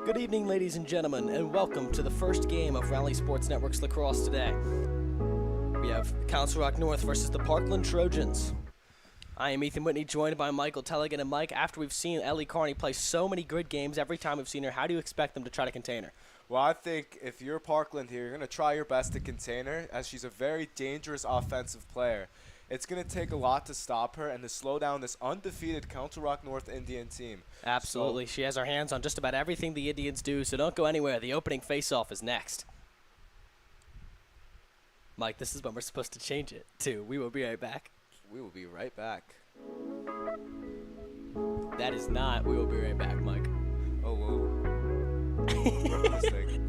Good evening, ladies and gentlemen, and welcome to the first game of Rally Sports Network's lacrosse today. We have Council Rock North versus the Parkland Trojans. I am Ethan Whitney, joined by Micheal Telegin. And Mike, after we've seen Ellie Carney play so many good games every time we've seen her, how do you expect them to try to contain her? Well, I think if you're Parkland here, you're going to try your best to contain her, as she's a very dangerous offensive player. It's going to take a lot to stop her and to slow down this undefeated Council Rock North Indian team. Absolutely. She has her hands on just about everything the Indians do, so don't go anywhere. The opening face-off is next. Mike, this is when we're supposed to change it to We Will Be Right Back. We will be right back. That is not We Will Be Right Back, Mike. Oh, whoa. Mistake.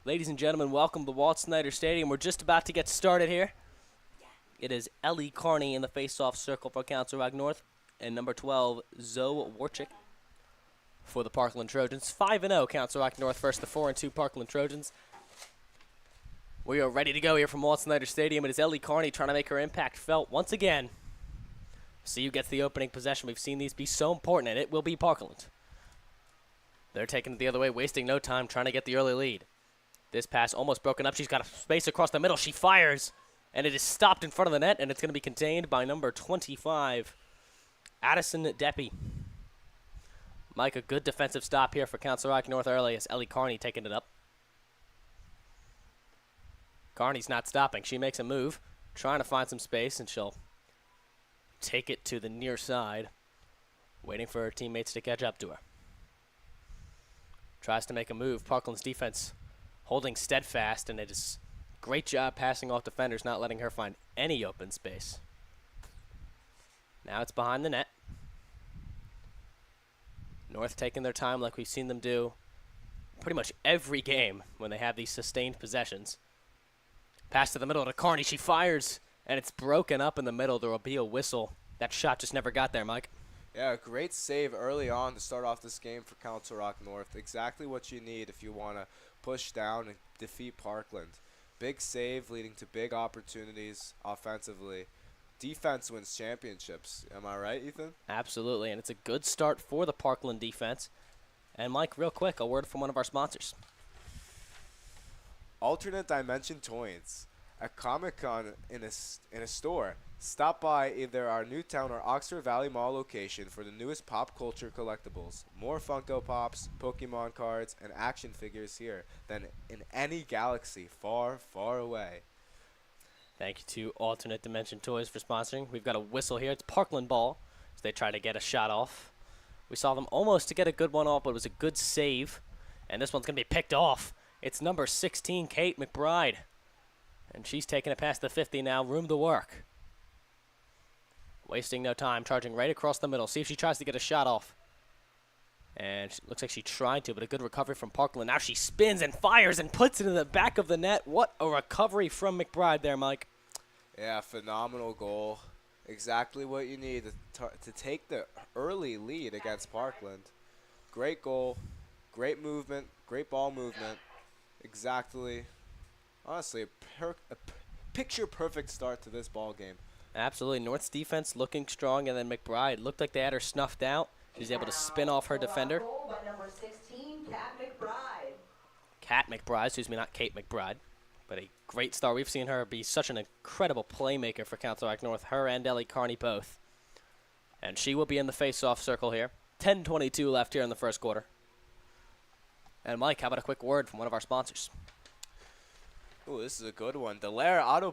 Ladies and gentlemen, welcome to Walt Snyder Stadium. We're just about to get started here. It is Ellie Carney in the face-off circle for Council Rock North, and number 12, Zoe Warchick for the Parkland Trojans. 5-0 Council Rock North versus the 4-2 Parkland Trojans. We are ready to go here from Walt Snyder Stadium. It is Ellie Carney trying to make her impact felt once again. See who gets the opening possession. We've seen these be so important, and it will be Parkland. They're taking it the other way, wasting no time trying to get the early lead. This pass almost broken up. She's got a space across the middle. She fires, and it is stopped in front of the net, and it's going to be contained by number 25, Addison Deppy. Mike, a good defensive stop here for Council Rock North early as Ellie Carney taking it up. Carney's not stopping. She makes a move, trying to find some space, and she'll take it to the near side, waiting for her teammates to catch up to her. Tries to make a move. Parkland's defense holding steadfast, and it is great job passing off defenders, not letting her find any open space. Now it's behind the net. North taking their time like we've seen them do pretty much every game when they have these sustained possessions. Pass to the middle to Carney. She fires, and it's broken up in the middle. There will be a whistle. That shot just never got there, Mike. Yeah, great save early on to start off this game for Council Rock North. Exactly what you need if you want to push down and defeat Parkland. Big save leading to big opportunities offensively. Defense wins championships. Am I right, Ethan? Absolutely, and it's a good start for the Parkland defense. And Mike, real quick, a word from one of our sponsors. Alternate Dimension Toys, a Comic-Con in a store. Stop by either our Newtown or Oxford Valley Mall location for the newest pop culture collectibles. More Funko Pops, Pokemon cards, and action figures here than in any galaxy far, far away. Thank you to Alternate Dimension Toys for sponsoring. We've got a whistle here. It's Parkland ball as they try to get a shot off. We saw them almost to get a good one off, but it was a good save. And this one's going to be picked off. It's number 16, Kate McBride. And she's taking it past the 50 now. Room to work. Wasting no time, charging right across the middle. See if she tries to get a shot off. And it looks like she tried to, but a good recovery from Parkland. Now she spins and fires and puts it in the back of the net. What a recovery from McBride there, Mike. Yeah, phenomenal goal. Exactly what you need to take the early lead against Parkland. Great goal, great movement, great ball movement. Exactly. Honestly, a picture-perfect start to this ball game. Absolutely. North's defense looking strong, and then McBride looked like they had her snuffed out. She's able to spin off her defender. Number 16, Kat McBride. Kat McBride, excuse me, not Kate McBride. But a great start. We've seen her be such an incredible playmaker for Council Rock North, her and Ellie Carney both. And she will be in the face-off circle here. 10:22 left here in the first quarter. And Mike, how about a quick word from one of our sponsors? Ooh, this is a good one. Delaire Auto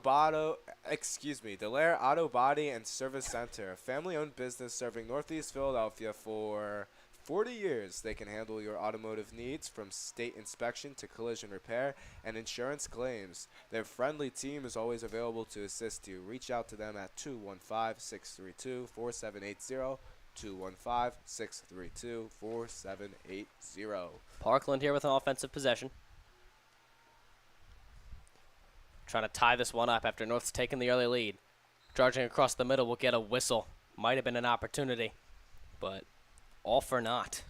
Body and Service Center, a family-owned business serving Northeast Philadelphia for 40 years, they can handle your automotive needs from state inspection to collision repair and insurance claims. Their friendly team is always available to assist you. Reach out to them at 215-632-4780, 215-632-4780. Parkland here with an offensive possession. Trying to tie this one up after North's taken the early lead. Charging across the middle will get a whistle. Might have been an opportunity, but all for naught.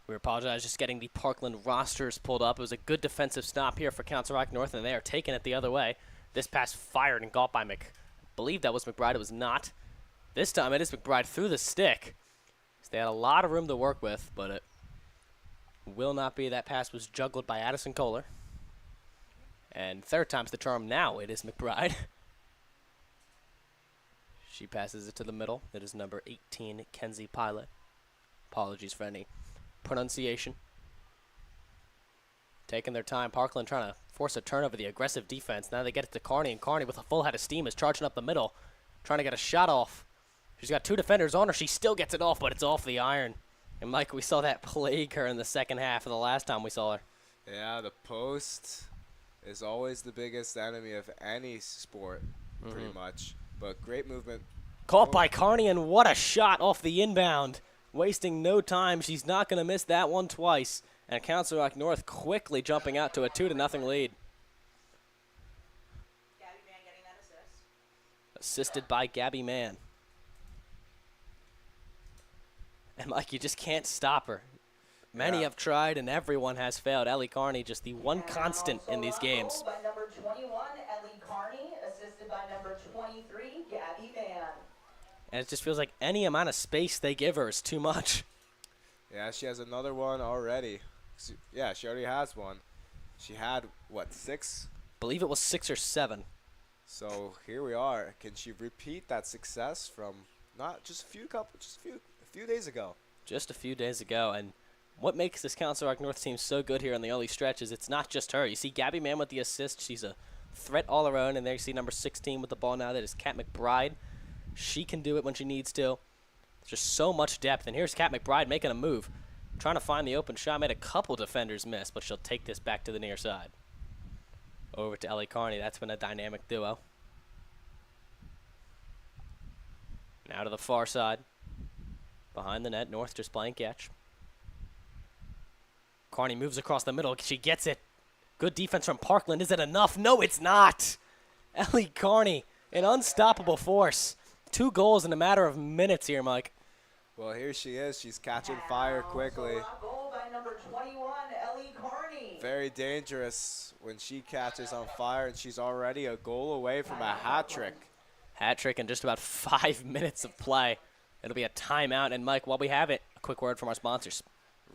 We apologize, just getting the Parkland rosters pulled up. It was a good defensive stop here for Council Rock North, and they are taking it the other way. This pass fired and got by I believe that was McBride. It was not. This time it is McBride through the stick. So they had a lot of room to work with, but it will not be. That pass was juggled by Addison Kohler. And third time's the charm now. It is McBride. She passes it to the middle. It is number 18, Kenzie Pilot. Apologies for any pronunciation. Taking their time. Parkland trying to force a turnover, the aggressive defense. Now they get it to Carney, and Carney with a full head of steam is charging up the middle, trying to get a shot off. She's got 2 defenders on her. She still gets it off, but it's off the iron. And Mike, we saw that plague her in the second half of the last time we saw her. Yeah, the post is always the biggest enemy of any sport, pretty much. But great movement. Caught by Carney, and what a shot off the inbound. Wasting no time. She's not going to miss that one twice. And Council Rock North quickly jumping out to a 2-0 lead. Gabby Mann getting that assist. Assisted by Gabby Mann. And Mike, you just can't stop her. Many have tried, and everyone has failed. Ellie Carney, just the one constant in these games. By number 21, Ellie Carney, assisted by number 23, Gabby Mann. And it just feels like any amount of space they give her is too much. Yeah, she has another one already. Yeah, she already has one. She had, what, 6? Believe it was 6 or 7. So here we are. Can she repeat that success from not just a few days ago? Just a few days ago. And what makes this Council Rock North team so good here in the early stretch is it's not just her. You see Gabby Mann with the assist. She's a threat all her own. And there you see number 16 with the ball now. That is Kat McBride. She can do it when she needs to. There's just so much depth. And here's Kat McBride making a move. Trying to find the open shot. Made a couple defenders miss, but she'll take this back to the near side. Over to Ellie Carney. That's been a dynamic duo. Now to the far side. Behind the net. North just playing catch. Carney moves across the middle. She gets it. Good defense from Parkland. Is it enough? No, it's not. Ellie Carney, an unstoppable force. 2 goals in a matter of minutes here, Mike. Well, here she is. She's catching fire quickly. Goal by number 21, Ellie Carney. Very dangerous when she catches on fire, and she's already a goal away from a hat trick. Hat trick in just about 5 minutes of play. It'll be a timeout. And, Mike, while we have it, a quick word from our sponsors.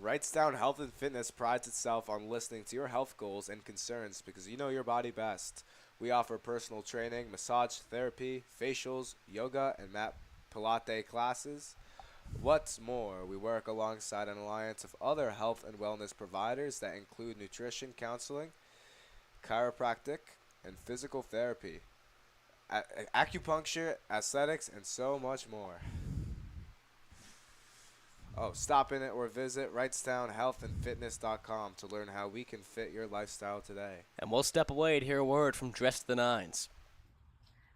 Wrightstown Health and Fitness prides itself on listening to your health goals and concerns because you know your body best. We offer personal training, massage therapy, facials, yoga, and mat Pilates classes. What's more, we work alongside an alliance of other health and wellness providers that include nutrition counseling, chiropractic, and physical therapy, acupuncture, aesthetics, and so much more. Oh, stop in it or visit WrightstownHealthandFitness.com to learn how we can fit your lifestyle today. And we'll step away to hear a word from Dress to the Nines.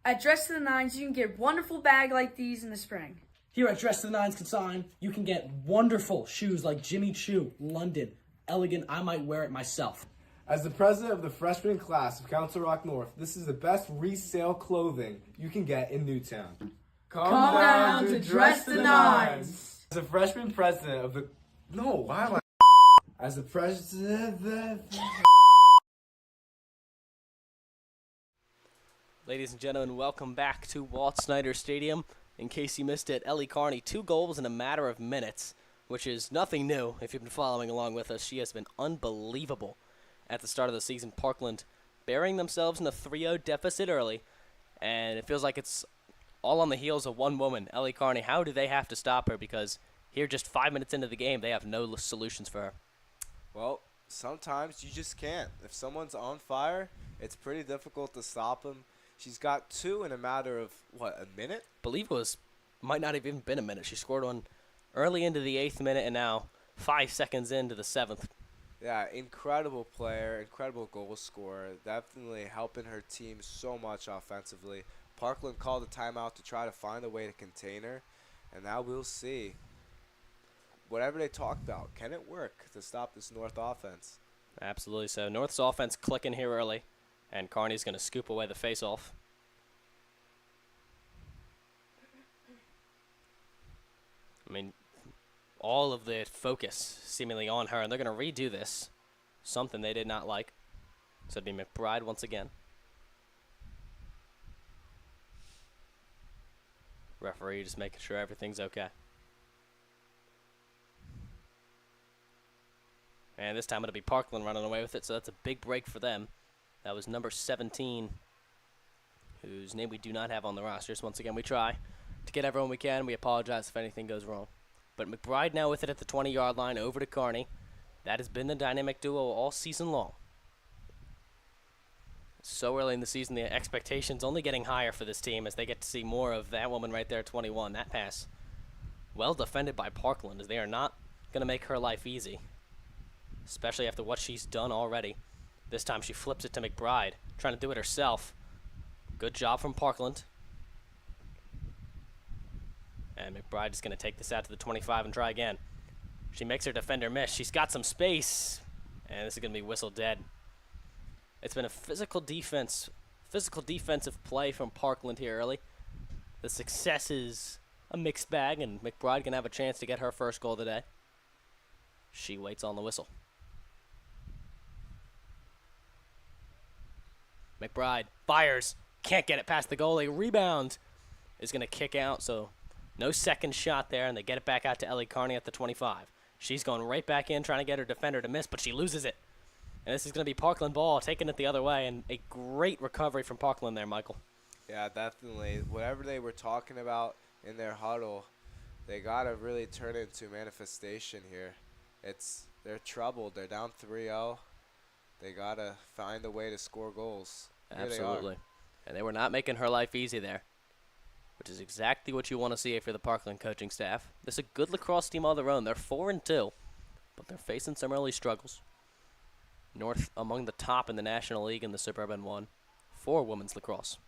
At Dress to the Nines, you can get wonderful bag like these in the spring. Here at Dress to the Nines Consign, you can get wonderful shoes like Jimmy Choo, London, Elegant. I might wear it myself. As the president of the freshman class of Council Rock North, this is the best resale clothing you can get in Newtown. Come down to Dress the Nines. As the freshman president of the... No, why am I... As the president... Ladies and gentlemen, welcome back to Walt Snyder Stadium. In case you missed it, Ellie Carney, 2 goals in a matter of minutes, which is nothing new if you've been following along with us. She has been unbelievable at the start of the season. Parkland burying themselves in a 3-0 deficit early, And it feels like it's all on the heels of one woman, Ellie Carney. How do they have to stop her? Because here, just 5 minutes into the game, they have no solutions for her. Well, sometimes you just can't. If someone's on fire, it's pretty difficult to stop them. She's got 2 in a matter of, what, a minute? Believe it was, might not have even been a minute. She scored one early into the 8th minute and now 5 seconds into the 7th. Yeah, incredible player, incredible goal scorer. Definitely helping her team so much offensively. Parkland called a timeout to try to find a way to contain her. And now we'll see. Whatever they talked about, can it work to stop this North offense? Absolutely so. North's offense clicking here early, and Carney's going to scoop away the face-off. I mean, all of the focus seemingly on her, and they're going to redo this. Something they did not like. So it'd be McBride once again. Referee just making sure everything's okay. And this time it'll be Parkland running away with it, so that's a big break for them. That was number 17, whose name we do not have on the rosters. Once again, we try to get everyone we can. We apologize if anything goes wrong. But McBride now with it at the 20-yard line over to Carney. That has been the dynamic duo all season long. So early in the season, the expectations only getting higher for this team as they get to see more of that woman right there at 21. That pass, well defended by Parkland, as they are not going to make her life easy, especially after what she's done already. This time she flips it to McBride, trying to do it herself. Good job from Parkland. And McBride is going to take this out to the 25 and try again. She makes her defender miss. She's got some space, and this is going to be whistled dead. It's been a physical defensive play from Parkland here early. The success is a mixed bag, and McBride can have a chance to get her first goal today. She waits on the whistle. McBride fires, can't get it past the goalie. Rebound is going to kick out, so no second shot there, and they get it back out to Ellie Carney at the 25. She's going right back in, trying to get her defender to miss, but she loses it. And this is going to be Parkland ball, taking it the other way, and a great recovery from Parkland there, Michael. Yeah, definitely. Whatever they were talking about in their huddle, they got to really turn it into manifestation here. They're troubled. They're down 3-0. They got to find a way to score goals. Here Absolutely. And they were not making her life easy there, which is exactly what you want to see if you're the Parkland coaching staff. This is a good lacrosse team of their own. They're 4-2, but they're facing some early struggles. North among the top in the National League in the Suburban 1 for women's lacrosse.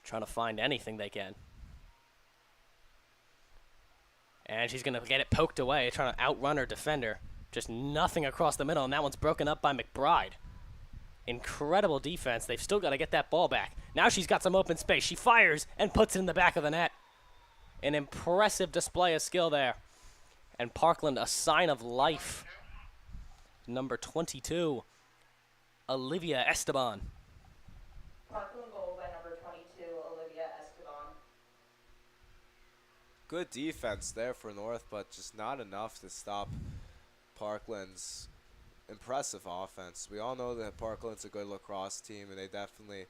Trying to find anything they can. And she's going to get it poked away, trying to outrun her defender. Just nothing across the middle, and that one's broken up by McBride. Incredible defense. They've still got to get that ball back. Now she's got some open space. She fires and puts it in the back of the net. An impressive display of skill there. And Parkland, a sign of life. Number 22, Olivia Esteban. Parkland goal by number 22, Olivia Esteban. Good defense there for North, but just not enough to stop Parkland's impressive offense. We all know that Parkland's a good lacrosse team, and they definitely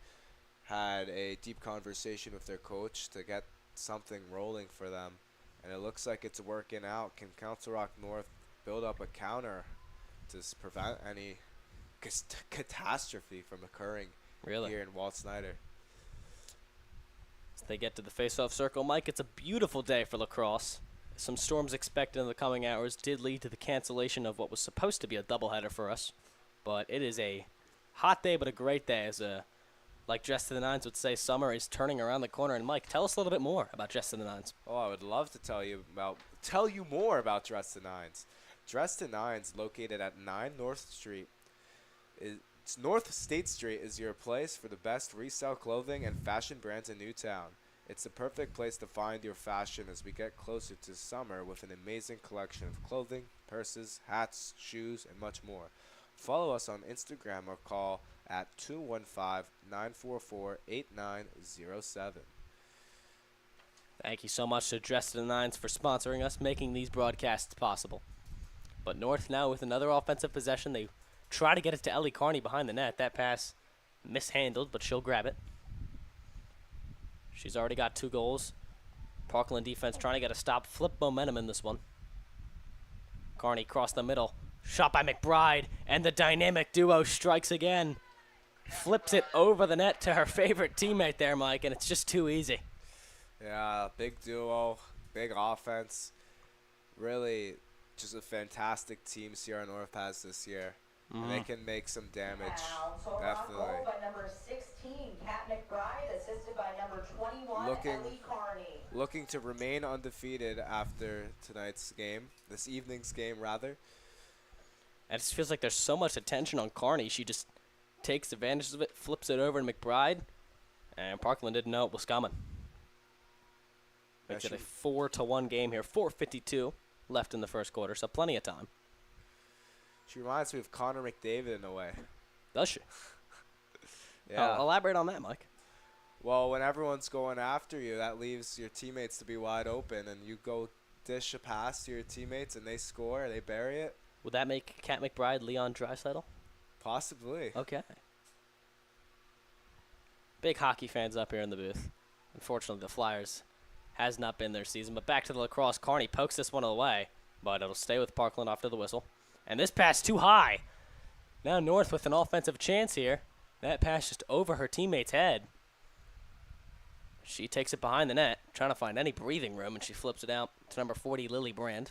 had a deep conversation with their coach to get something rolling for them. And it looks like it's working out. Can Council Rock North build up a counter to prevent any catastrophe from occurring here in Walt Snyder? As they get to the face-off circle, Mike, it's a beautiful day for lacrosse. Some storms expected in the coming hours did lead to the cancellation of what was supposed to be a doubleheader for us. But it is a hot day, but a great day. As like Dress to the Nines would say, summer is turning around the corner. And Mike, tell us a little bit more about Dress to the Nines. Oh, I would love to tell you more about Dress to Nines. Dress to Nines, located at 9 North Street. North State Street is your place for the best resale clothing and fashion brands in Newtown. It's the perfect place to find your fashion as we get closer to summer with an amazing collection of clothing, purses, hats, shoes, and much more. Follow us on Instagram or call at 215-944-8907. Thank you so much to Dress to the Nines for sponsoring us, making these broadcasts possible. But North now with another offensive possession. They try to get it to Ellie Carney behind the net. That pass mishandled, but she'll grab it. She's already got 2 goals. Parkland defense trying to get a stop. Flip momentum in this one. Carney crossed the middle. Shot by McBride, and the dynamic duo strikes again. Flips it over the net to her favorite teammate there, Mike, and it's just too easy. Yeah, big duo, big offense. Really just a fantastic team Sierra North has this year. And they can make some damage, Now, definitely. goal by number 16, Kat McBride, assisted by number 21, Ellie Carney. Looking to remain undefeated after tonight's game, this evening's game rather. And it just feels like there's so much attention on Carney. She just takes advantage of it, flips it over to McBride, and Parkland didn't know it was coming. Makes it a 4-1 game here. 4:52 left in the first quarter, so plenty of time. She reminds me of Connor McDavid in a way. Does she? Yeah. Elaborate on that, Mike. Well, when everyone's going after you, that leaves your teammates to be wide open, and you go dish a pass to your teammates, and they score, they bury it. Would that make Kat McBride Leon Draisaitl? Possibly. Okay. Big hockey fans up here in the booth. Unfortunately, the Flyers has not been their season. But back to the lacrosse. Carney pokes this one away, but it'll stay with Parkland after the whistle. And this pass too high. Now North with an offensive chance here. That pass just over her teammate's head. She takes it behind the net, trying to find any breathing room, and she flips it out to number 40, Lily Brand.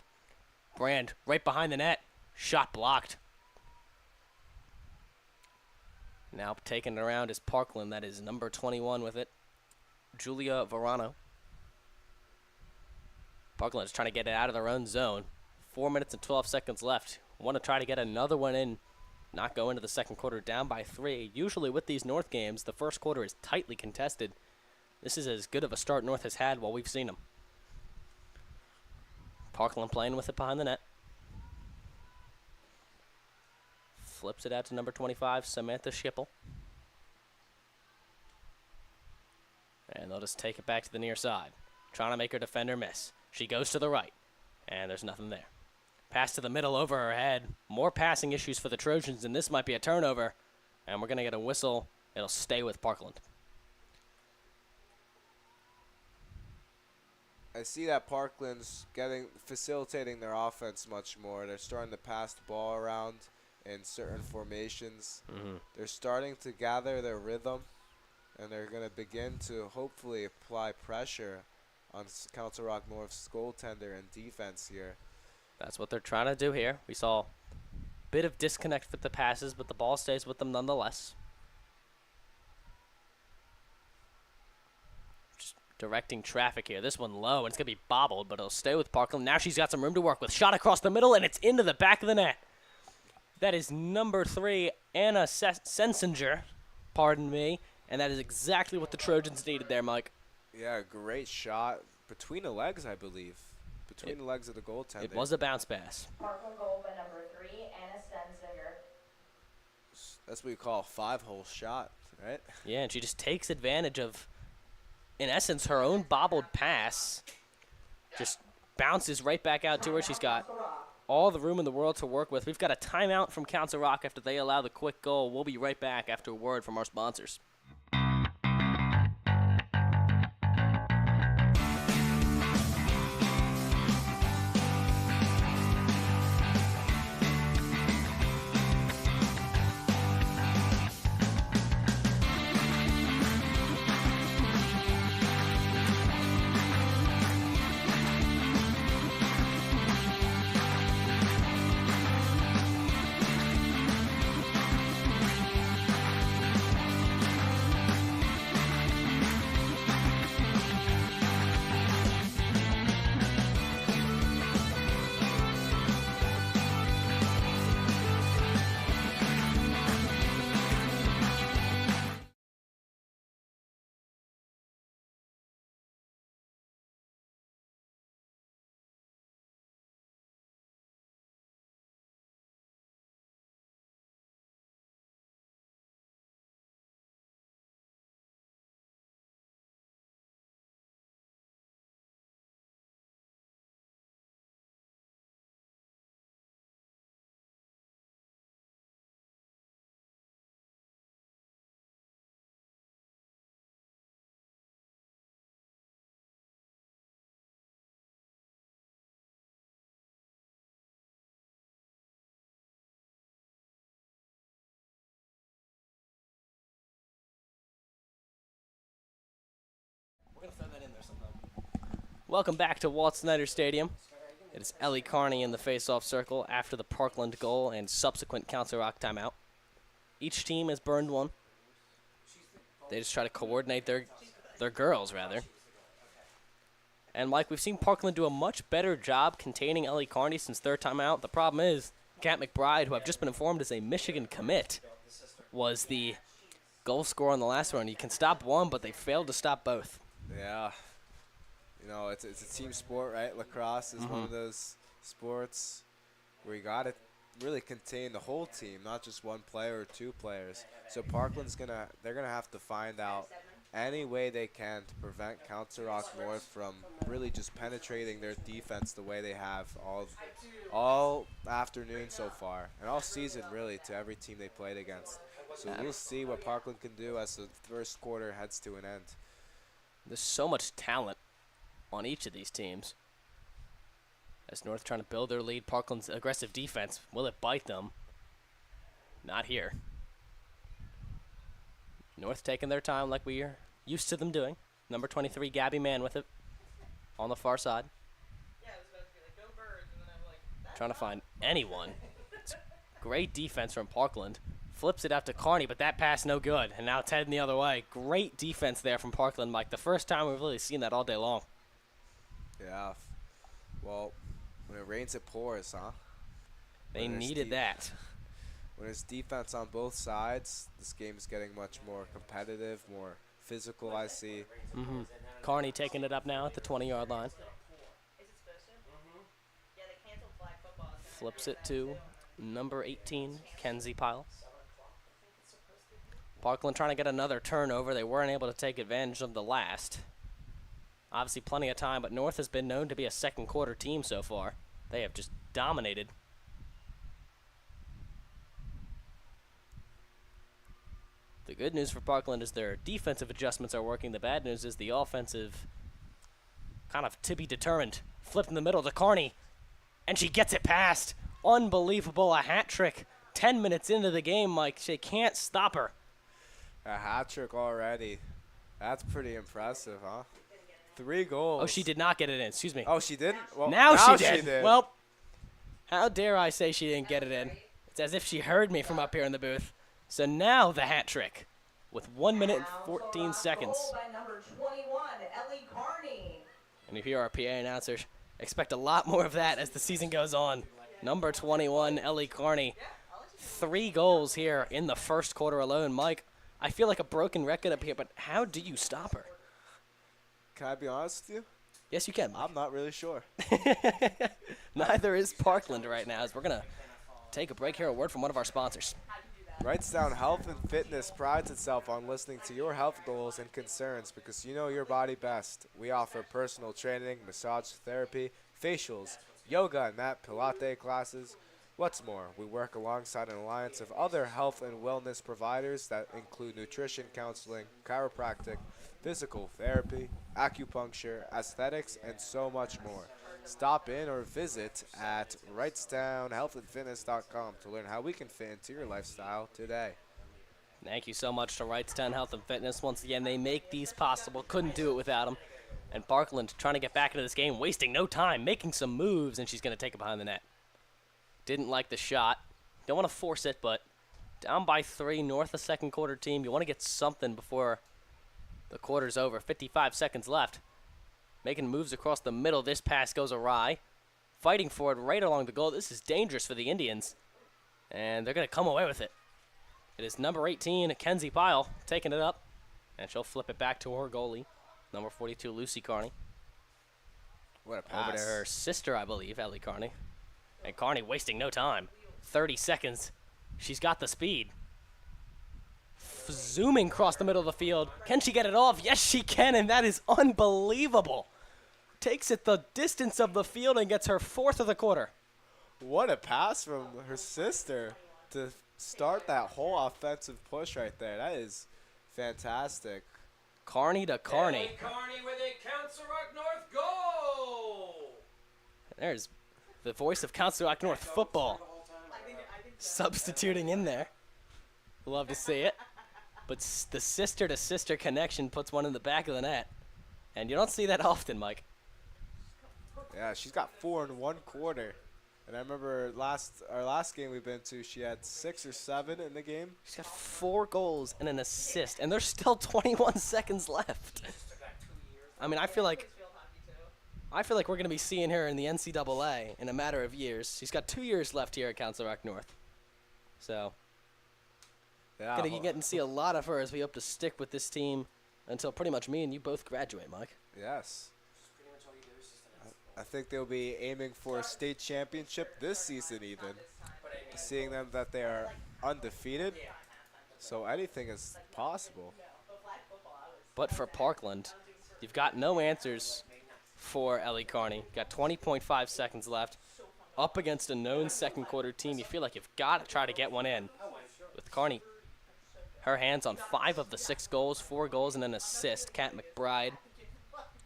Brand right behind the net. Shot blocked. Now taking it around is Parkland. That is number 21 with it. Julia Verano. Parkland is trying to get it out of their own zone. 4 minutes and 12 seconds left. Want to try to get another one in. Not go into the second quarter down by 3. Usually with these North games, the first quarter is tightly contested. This is as good of a start North has had while we've seen them. Parkland playing with it behind the net. Flips it out to number 25, Samantha Schipple. And they'll just take it back to the near side. Trying to make her defender miss. She goes to the right, and there's nothing there. Pass to the middle over her head. More passing issues for the Trojans, and this might be a turnover. And we're going to get a whistle. It'll stay with Parkland. I see that Parkland's facilitating their offense much more. They're starting to pass the ball around in certain formations. They're starting to gather their rhythm, and they're going to begin to hopefully apply pressure on Council Rock North's goaltender and defense here. That's what they're trying to do here. We saw a bit of disconnect with the passes, but the ball stays with them nonetheless. Just directing traffic here. This one low, and it's going to be bobbled, but it'll stay with Parkland. Now she's got some room to work with. Shot across the middle, and it's into the back of the net. That is number 3, Anna Sensinger, pardon me, and that is exactly what the Trojans needed there, Mike. Yeah, great shot. Between the legs, I believe. Between the legs of the goaltender. It was a bounce pass. Parkland goal by number 3, Anna Stenzinger. That's what you call a 5-hole shot, right? Yeah, and she just takes advantage of, in essence, her own bobbled pass. Just bounces right back out to her. She's got all the room in the world to work with. We've got a timeout from Council Rock after they allow the quick goal. We'll be right back after a word from our sponsors. Welcome back to Walt Snyder Stadium. It is Ellie Carney in the face-off circle after the Parkland goal and subsequent Council Rock timeout. Each team has burned one. They just try to coordinate their girls, rather. And Mike, we've seen Parkland do a much better job containing Ellie Carney since their timeout. The problem is, Jack McInerney, who I've just been informed is a Michigan commit, was the goal scorer on the last one. You can stop one, but they failed to stop both. Yeah. You know, it's a team sport, right? Lacrosse is one of those sports where you got to really contain the whole team, not just one player or two players. So Parkland's they're gonna have to find out any way they can to prevent Council Rock North from really just penetrating their defense the way they have all afternoon so far, and all season really, to every team they played against. So we'll see what Parkland can do as the first quarter heads to an end. There's so much talent on each of these teams. As North trying to build their lead, Parkland's aggressive defense, will it bite them? Not here. North taking their time like we are used to them doing. Number 23, Gabby Mann with it on the far side. Trying to find anyone. It's great defense from Parkland. Flips it out to Carney, but that pass no good. And now it's heading the other way. Great defense there from Parkland, Mike. The first time we've really seen that all day long. Yeah. Well, when it rains, it pours, huh? They needed that. When there's defense on both sides, this game is getting much more competitive, more physical, I see. Carney taking it up now at the 20-yard line. Flips it to number 18, Kenzie Pyle. Parkland trying to get another turnover. They weren't able to take advantage of the last. Obviously plenty of time, but North has been known to be a second quarter team so far. They have just dominated. The good news for Parkland is their defensive adjustments are working. The bad news is the offensive kind of to be determined. Flipped in the middle to Carney, and she gets it past. Unbelievable, a hat trick. 10 minutes into the game, Mike. She can't stop her. A hat trick already. That's pretty impressive, huh? 3 goals. Oh, she did not get it in. Excuse me. Oh, she didn't? Well, now she did. Well, how dare I say she didn't get it in? It's as if she heard me from up here in the booth. So now the hat trick with 1 minute and 14 seconds. Goal by number 21, Ellie Carney. And if you are a PA announcer, expect a lot more of that as the season goes on. Number 21, Ellie Carney. 3 goals here in the first quarter alone. Mike, I feel like a broken record up here, but how do you stop her? Can I be honest with you? Yes, you can, Mike. I'm not really sure. Neither is Parkland right now, as we're going to take a break here. A word from one of our sponsors. Wrightstown Health and Fitness prides itself on listening to your health goals and concerns because you know your body best. We offer personal training, massage therapy, facials, yoga and mat Pilates classes. What's more, we work alongside an alliance of other health and wellness providers that include nutrition counseling, chiropractic, physical therapy, acupuncture, aesthetics, and so much more. Stop in or visit at wrightstownhealthandfitness.com to learn how we can fit into your lifestyle today. Thank you so much to Wrightstown Health and Fitness. Once again, they make these possible. Couldn't do it without them. And Parkland trying to get back into this game, wasting no time, making some moves, and she's going to take it behind the net. Didn't like the shot. Don't want to force it, but down by 3, North a second quarter team. You want to get something before the quarter's over. 55 seconds left. Making moves across the middle. This pass goes awry. Fighting for it right along the goal. This is dangerous for the Indians. And they're going to come away with it. It is number 18, Kenzie Pyle, taking it up. And she'll flip it back to her goalie, number 42, Lucy Carney. What a pass. Over to her sister, I believe, Ellie Carney. And Carney wasting no time. 30 seconds. She's got the speed. Zooming across the middle of the field. Can she get it off? Yes, she can, and that is unbelievable. Takes it the distance of the field and gets her 4th of the quarter. What a pass from her sister to start that whole offensive push right there. That is fantastic. Carney to Carney. Ellie Carney with a Council Rock North goal. There's the voice of Council Rock North football substituting in there. Love to see it. But the sister-to-sister connection puts one in the back of the net. And you don't see that often, Mike. Yeah, she's got 4 in 1 quarter. And I remember our last game we've been to, she had 6 or 7 in the game. She's got 4 goals and an assist, and there's still 21 seconds left. I mean, I feel like we're going to be seeing her in the NCAA in a matter of years. She's got 2 years left here at Council Rock North. So, Yeah, going to get and see a lot of her as we hope to stick with this team until pretty much me and you both graduate, Mike. yes. I think they'll be aiming for a state championship this season even, seeing them that they are undefeated. So anything is possible. But for Parkland, you've got no answers for Ellie Carney. Got 20.5 seconds left. Up against a known second quarter team, you feel like you've got to try to get one in. With Carney, her hands on 5 of the 6 goals, 4 goals and an assist. Kat McBride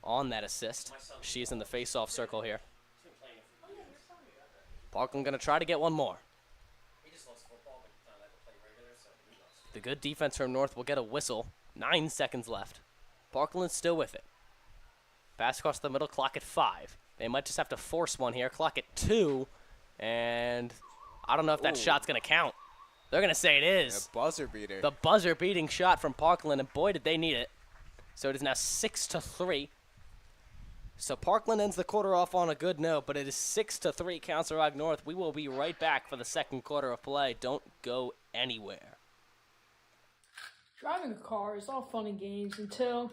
on that assist. She's in the face-off circle here. Parkland going to try to get one more. The good defense from North will get a whistle. 9 seconds left. Parkland's still with it. Pass across the middle, clock at 5. They might just have to force one here. Clock at 2. And I don't know if that shot's going to count. They're going to say it is. A buzzer beater. The buzzer-beating shot from Parkland, and boy, did they need it. So it is now 6-3. So Parkland ends the quarter off on a good note, but it is 6-3 Council Rock North. We will be right back for the second quarter of play. Don't go anywhere. Driving a car is all fun and games until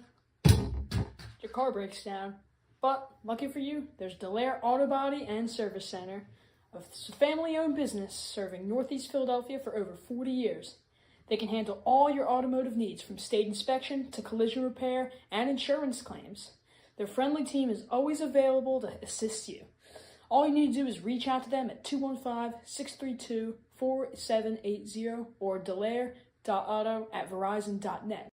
your car breaks down. But lucky for you, there's Delaire Auto Body and Service Center, a family-owned business serving Northeast Philadelphia for over 40 years. They can handle all your automotive needs from state inspection to collision repair and insurance claims. Their friendly team is always available to assist you. All you need to do is reach out to them at 215-632-4780 or delaire.auto@verizon.net.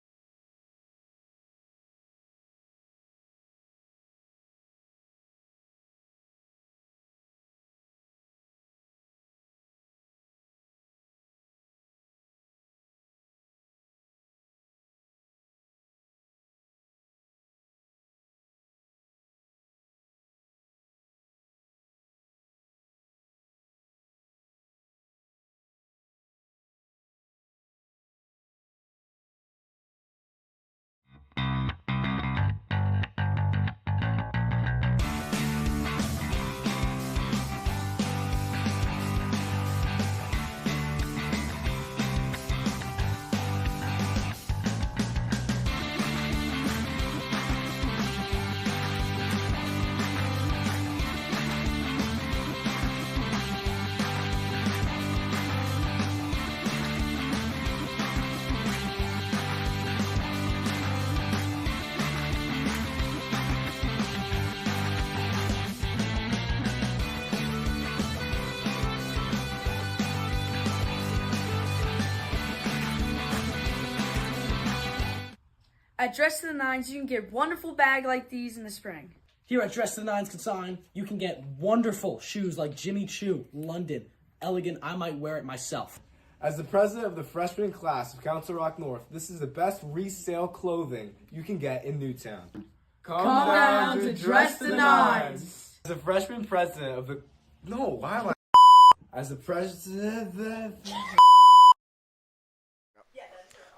At Dress to the Nines, you can get wonderful bag like these in the spring. Here at Dress to the Nines Consign, you can get wonderful shoes like Jimmy Choo, London, Elegant. I might wear it myself. As the president of the freshman class of Council Rock North, this is the best resale clothing you can get in Newtown. Come down to Dress to the Nines. As the freshman president of the... No, why am I... As the president...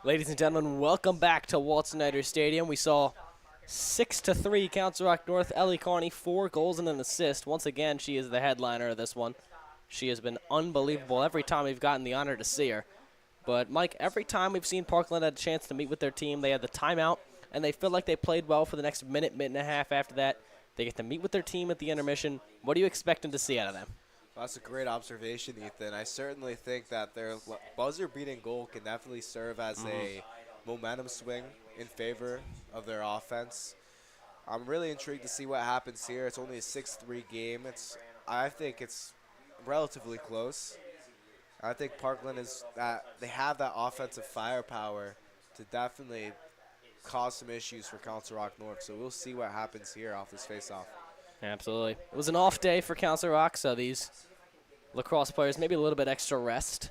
Ladies and gentlemen, welcome back to Walt Snyder Stadium. We saw 6-3 Council Rock North. Ellie Carney, 4 goals and an assist. Once again, she is the headliner of this one. She has been unbelievable every time we've gotten the honor to see her. But, Mike, every time we've seen Parkland had a chance to meet with their team, they had the timeout, and they feel like they played well for the next minute, minute and a half after that. They get to meet with their team at the intermission. What are you expecting to see out of them? Well, that's a great observation, Ethan. I certainly think that their buzzer-beating goal can definitely serve as a momentum swing in favor of their offense. I'm really intrigued to see what happens here. It's only a 6-3 game. I think it's relatively close. I think Parkland they have that offensive firepower to definitely cause some issues for Council Rock North. So we'll see what happens here off this face-off. Absolutely. It was an off day for Council Rock, so these lacrosse players maybe a little bit extra rest.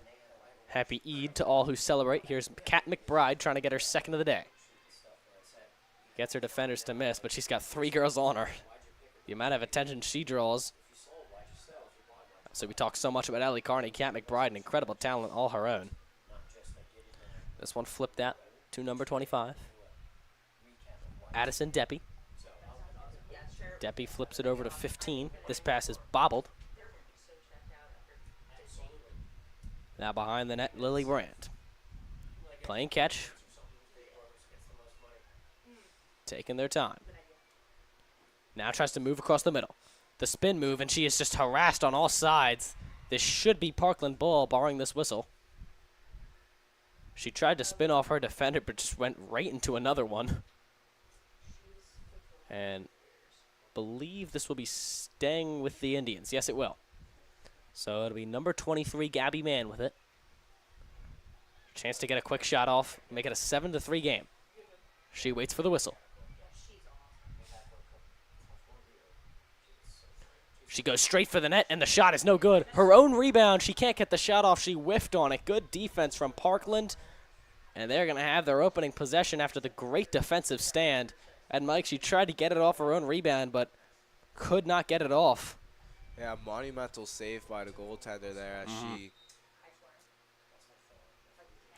Happy Eid to all who celebrate. Here's Kat McBride trying to get her second of the day. Gets her defenders to miss, but she's got 3 girls on her. The amount of attention she draws. So we talk so much about Ellie Carney. Kat McBride, an incredible talent all her own. This one flipped out to number 25. Addison Deppy. Deppy flips it over to 15. This pass is bobbled. Now behind the net, Lily Brandt. Playing catch. Taking their time. Now tries to move across the middle. The spin move, and she is just harassed on all sides. This should be Parkland ball, barring this whistle. She tried to spin off her defender, but just went right into another one. And believe this will be staying with the Indians. Yes, it will. So it'll be number 23, Gabby Mann with it. Chance to get a quick shot off, make it a 7-3 game. She waits for the whistle. She goes straight for the net, and the shot is no good. Her own rebound, she can't get the shot off. She whiffed on it. Good defense from Parkland. And they're going to have their opening possession after the great defensive stand. And Mike, she tried to get it off her own rebound, but could not get it off. Yeah, monumental save by the goaltender there as she...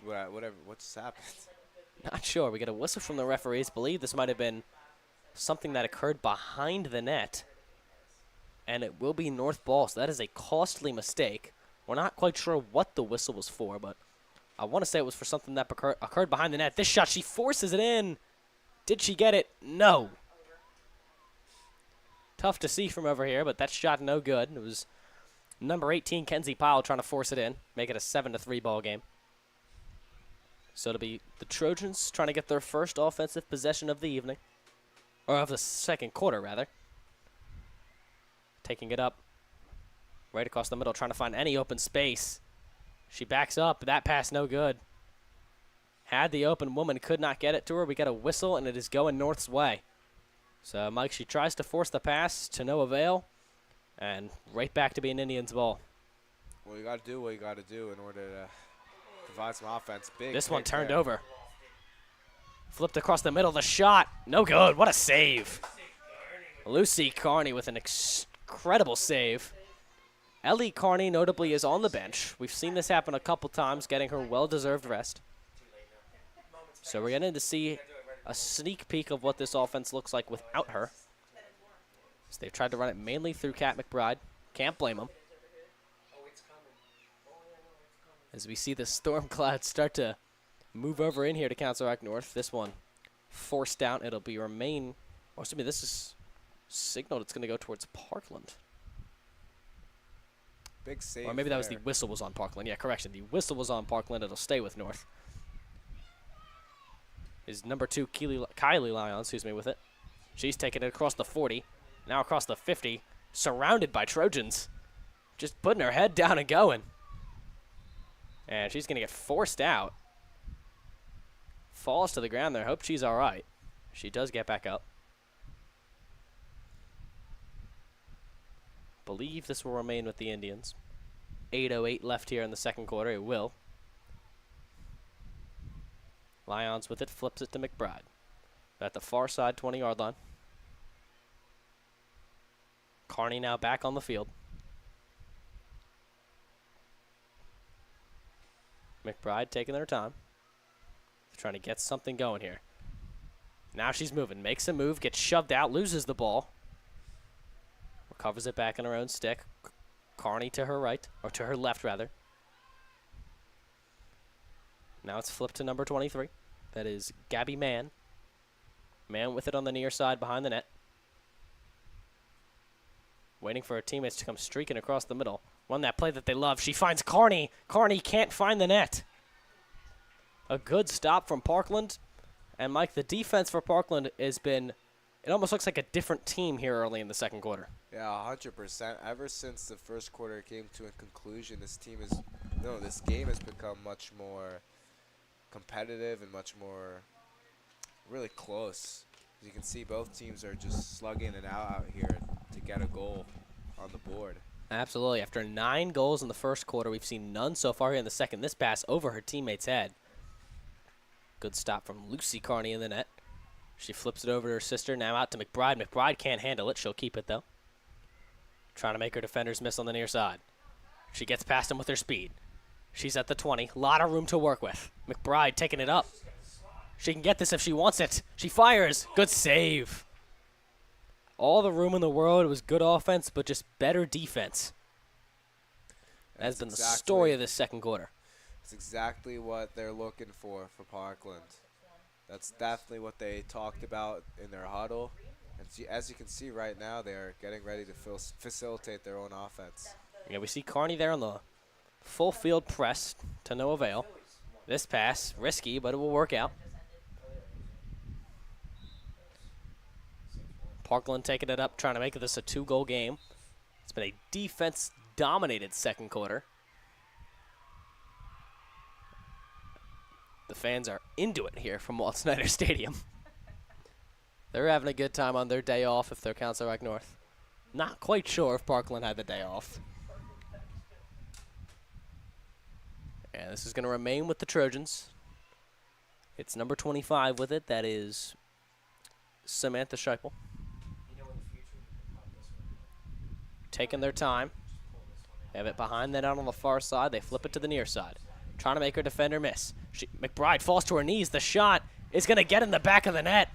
What just happened? Not sure. We get a whistle from the referees. Believe this might have been something that occurred behind the net. And it will be North ball, so that is a costly mistake. We're not quite sure what the whistle was for, but I want to say it was for something that occurred behind the net. This shot, she forces it in. Did she get it? No. Tough to see from over here, but that shot no good. It was number 18, Kenzie Pyle, trying to force it in, make it a 7-3 ball game. So it'll be the Trojans trying to get their first offensive possession of the evening, or of the second quarter, rather. Taking it up right across the middle, trying to find any open space. She backs up. That pass no good. Had the open woman, could not get it to her. We get a whistle, and it is going North's way. So, Mike, she tries to force the pass to no avail, and right back to being Indians ball. Well, you got to do what you got to do in order to provide some offense. Big. This one turned over. Flipped across the middle. The shot, no good. What a save. Lucy Carney with an incredible save. Ellie Carney notably is on the bench. We've seen this happen a couple times, getting her well-deserved rest. So we're getting to see a sneak peek of what this offense looks like without her. So they've tried to run it mainly through Kat McBride. Can't blame them. As we see the storm clouds start to move over in here to Council Rock North. This one forced out. It'll be remain. Oh, excuse me, this is signaled it's going to go towards Parkland. Big save. Or maybe that was the whistle was on Parkland. Yeah, correction. The whistle was on Parkland. It'll stay with North. Is number 2, Kylie Lyons, with it. She's taking it across the 40. Now across the 50. Surrounded by Trojans. Just putting her head down and going. And she's going to get forced out. Falls to the ground there. Hope she's all right. She does get back up. Believe this will remain with the Indians. 8:08 left here in the second quarter. It will. Lyons with it, flips it to McBride. At the far side, 20-yard line. Carney now back on the field. McBride taking their time. Trying to get something going here. Now she's moving. Makes a move, gets shoved out, loses the ball. Recovers it back in her own stick. Carney to her right, or to her left, rather. Now it's flipped to number 23. That is Gabby Mann. Mann with it on the near side behind the net. Waiting for her teammates to come streaking across the middle. Run that play that they love. She finds Carney. Carney can't find the net. A good stop from Parkland. And, Mike, the defense for Parkland has been, it almost looks like a different team here early in the second quarter. Yeah, 100%. Ever since the first quarter came to a conclusion, this game has become much more competitive and much more really close. As you can see, both teams are just slugging it out here to get a goal on the board. Absolutely. After 9 goals in the first quarter, we've seen none so far here in the second. This pass over her teammate's head. Good stop from Lucy Carney in the net. She flips it over to her sister. Now out to McBride. McBride can't handle it. She'll keep it, though. Trying to make her defenders miss on the near side. She gets past him with her speed. She's at the 20. Lot of room to work with. McBride taking it up. She can get this if she wants it. She fires. Good save. All the room in the world. It was good offense, but just better defense. That has been the story of this second quarter. It's exactly what they're looking for Parkland. That's definitely what they talked about in their huddle. And as you can see right now, they're getting ready to facilitate their own offense. Yeah, we see Carney there on the full field press to no avail. This pass, risky, but it will work out. Parkland taking it up, trying to make this a 2-goal game. It's been a defense-dominated second quarter. The fans are into it here from Walt Snyder Stadium. They're having a good time on their day off if they're Council Rock North. Not quite sure if Parkland had the day off. And this is going to remain with the Trojans. It's number 25 with it. That is Samantha Scheipel. Taking their time. Have it behind that out on the far side. They flip it to the near side. Trying to make her defender miss. McBride falls to her knees. The shot is going to get in the back of the net.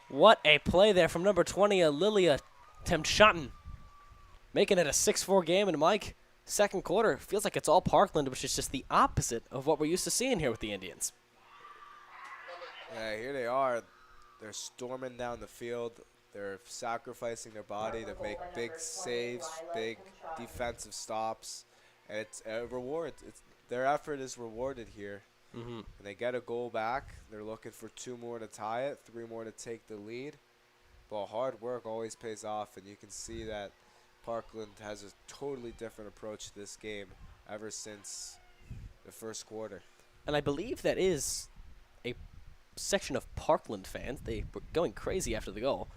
What a play there from number 20, Lilia Temshanten. Making it a 6-4 game. And Mike, second quarter feels like it's all Parkland, which is just the opposite of what we're used to seeing here with the Indians. Yeah, here they are. They're storming down the field. They're sacrificing their body to make big saves, big defensive stops. And it's a reward. Their effort is rewarded here. And they get a goal back. They're looking for 2 more to tie it, 3 more to take the lead. But hard work always pays off, and you can see that Parkland has a totally different approach to this game ever since the first quarter. And I believe that is a section of Parkland fans. They were going crazy after the goal.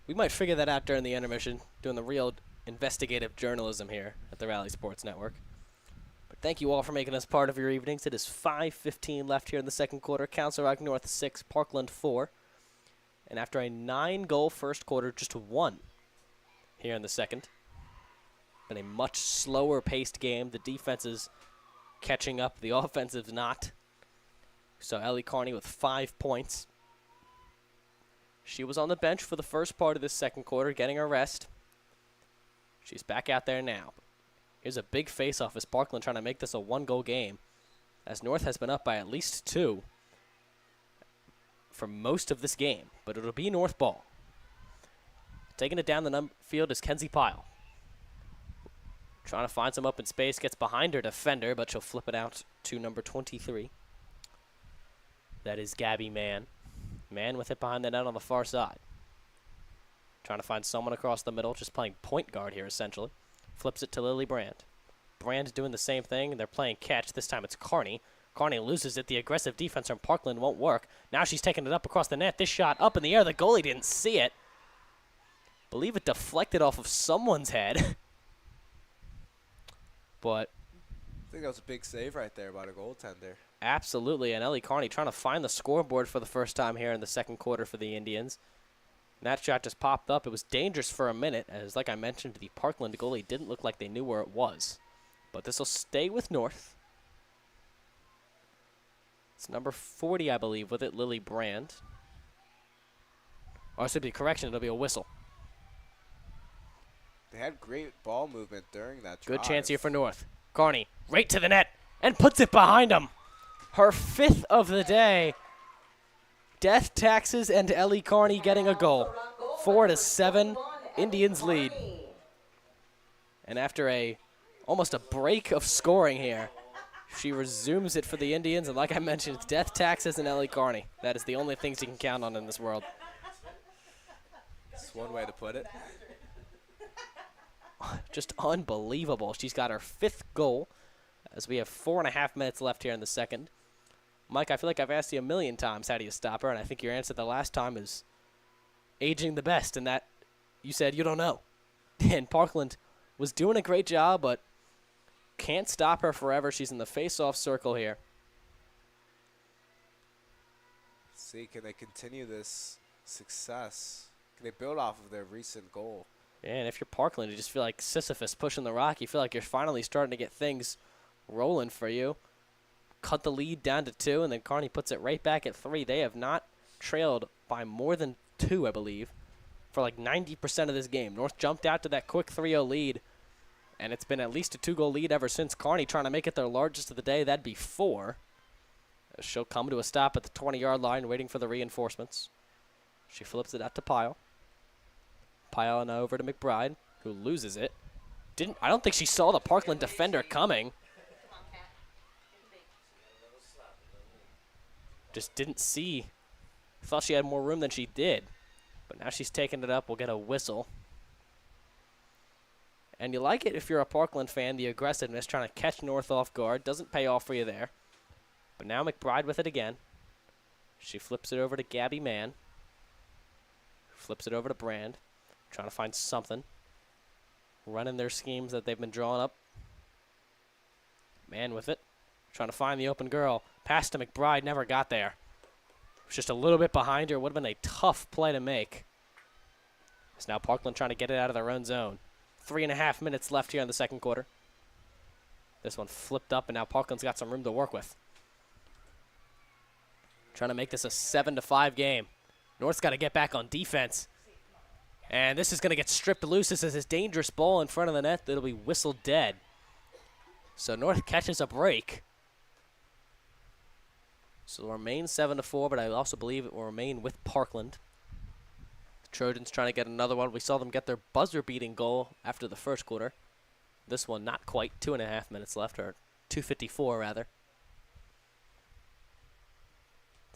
We might figure that out during the intermission, doing the real investigative journalism here at the Rally Sports Network. But thank you all for making us part of your evenings. It is 5:15 left here in the second quarter. Council Rock North 6, Parkland 4. And after a 9-goal first quarter, just 1 here in the second. Been a much slower paced game. The defense is catching up. The offensive's not. So Ellie Carney with 5 points. She was on the bench for the first part of this second quarter, getting her rest. She's back out there now. Here's a big face-off as Parkland trying to make this a 1-goal game, as North has been up by at least 2 for most of this game, but it'll be North ball. Taking it down the field is Kenzie Pyle. Trying to find some open space, gets behind her defender, but she'll flip it out to number 23. That is Gabby Mann. Mann with it behind the net on the far side. Trying to find someone across the middle, just playing point guard here essentially. Flips it to Lily Brand. Brand doing the same thing, and they're playing catch. This time it's Carney. Carney loses it. The aggressive defense from Parkland won't work. Now she's taking it up across the net. This shot up in the air. The goalie didn't see it. Believe it deflected off of someone's head. But I think that was a big save right there by the goaltender. absolutely, and Ellie Carney trying to find the scoreboard for the first time here in the second quarter for the Indians. And that shot just popped up. It was dangerous for a minute, as like I mentioned, the Parkland goalie didn't look like they knew where it was. But this will stay with North. It's number 40, I believe, with it, Lily Brand. Or it should be correction, it'll be a whistle. They had great ball movement during that drive. Good chance here for North. Carney, right to the net, and puts it behind him. Her 5th of the day. Death, taxes, and Ellie Carney getting a goal. 4-7, Indians lead. And after almost a break of scoring here, she resumes it for the Indians. And like I mentioned, it's death, taxes, and Ellie Carney. That is the only things you can count on in this world. That's one way to put it. Just unbelievable. She's got her 5th goal as we have 4.5 minutes left here in the second. Mike, I feel like I've asked you a million times how do you stop her, and I think your answer the last time is aging the best, and that you said you don't know. And Parkland was doing a great job, but can't stop her forever. She's in the face-off circle here. See, can they continue this success? Can they build off of their recent goal? And if you're Parkland, you just feel like Sisyphus pushing the rock. You feel like you're finally starting to get things rolling for you. Cut the lead down to 2, and then Kearney puts it right back at 3. They have not trailed by more than 2, I believe, for like 90% of this game. North jumped out to that quick 3-0 lead, and it's been at least a 2-goal lead ever since. Kearney trying to make it their largest of the day. That'd be 4. She'll come to a stop at the 20-yard line, waiting for the reinforcements. She flips it out to Pyle. Pyle now over to McBride, who loses it. I don't think she saw the Parkland defender coming. Just didn't see. Thought she had more room than she did. But now she's taking it up. We'll get a whistle. And you like it if you're a Parkland fan, the aggressiveness, trying to catch North off guard. Doesn't pay off for you there. But now McBride with it again. She flips it over to Gabby Mann. Flips it over to Brand. Trying to find something. Running their schemes that they've been drawing up. Mann with it. Trying to find the open girl. Pass to McBride, never got there. Was just a little bit behind her. Would have been a tough play to make. It's now Parkland trying to get it out of their own zone. 3.5 minutes left here in the second quarter. This one flipped up, and now Parkland's got some room to work with. Trying to make this a 7-5 game. North's got to get back on defense. And this is going to get stripped loose. This is a dangerous ball in front of the net. It'll be whistled dead. So North catches a break. So it'll remain 7-4, but I also believe it will remain with Parkland. The Trojans trying to get another one. We saw them get their buzzer-beating goal after the first quarter. This one not quite. 2.5 minutes left, or 2:54 rather.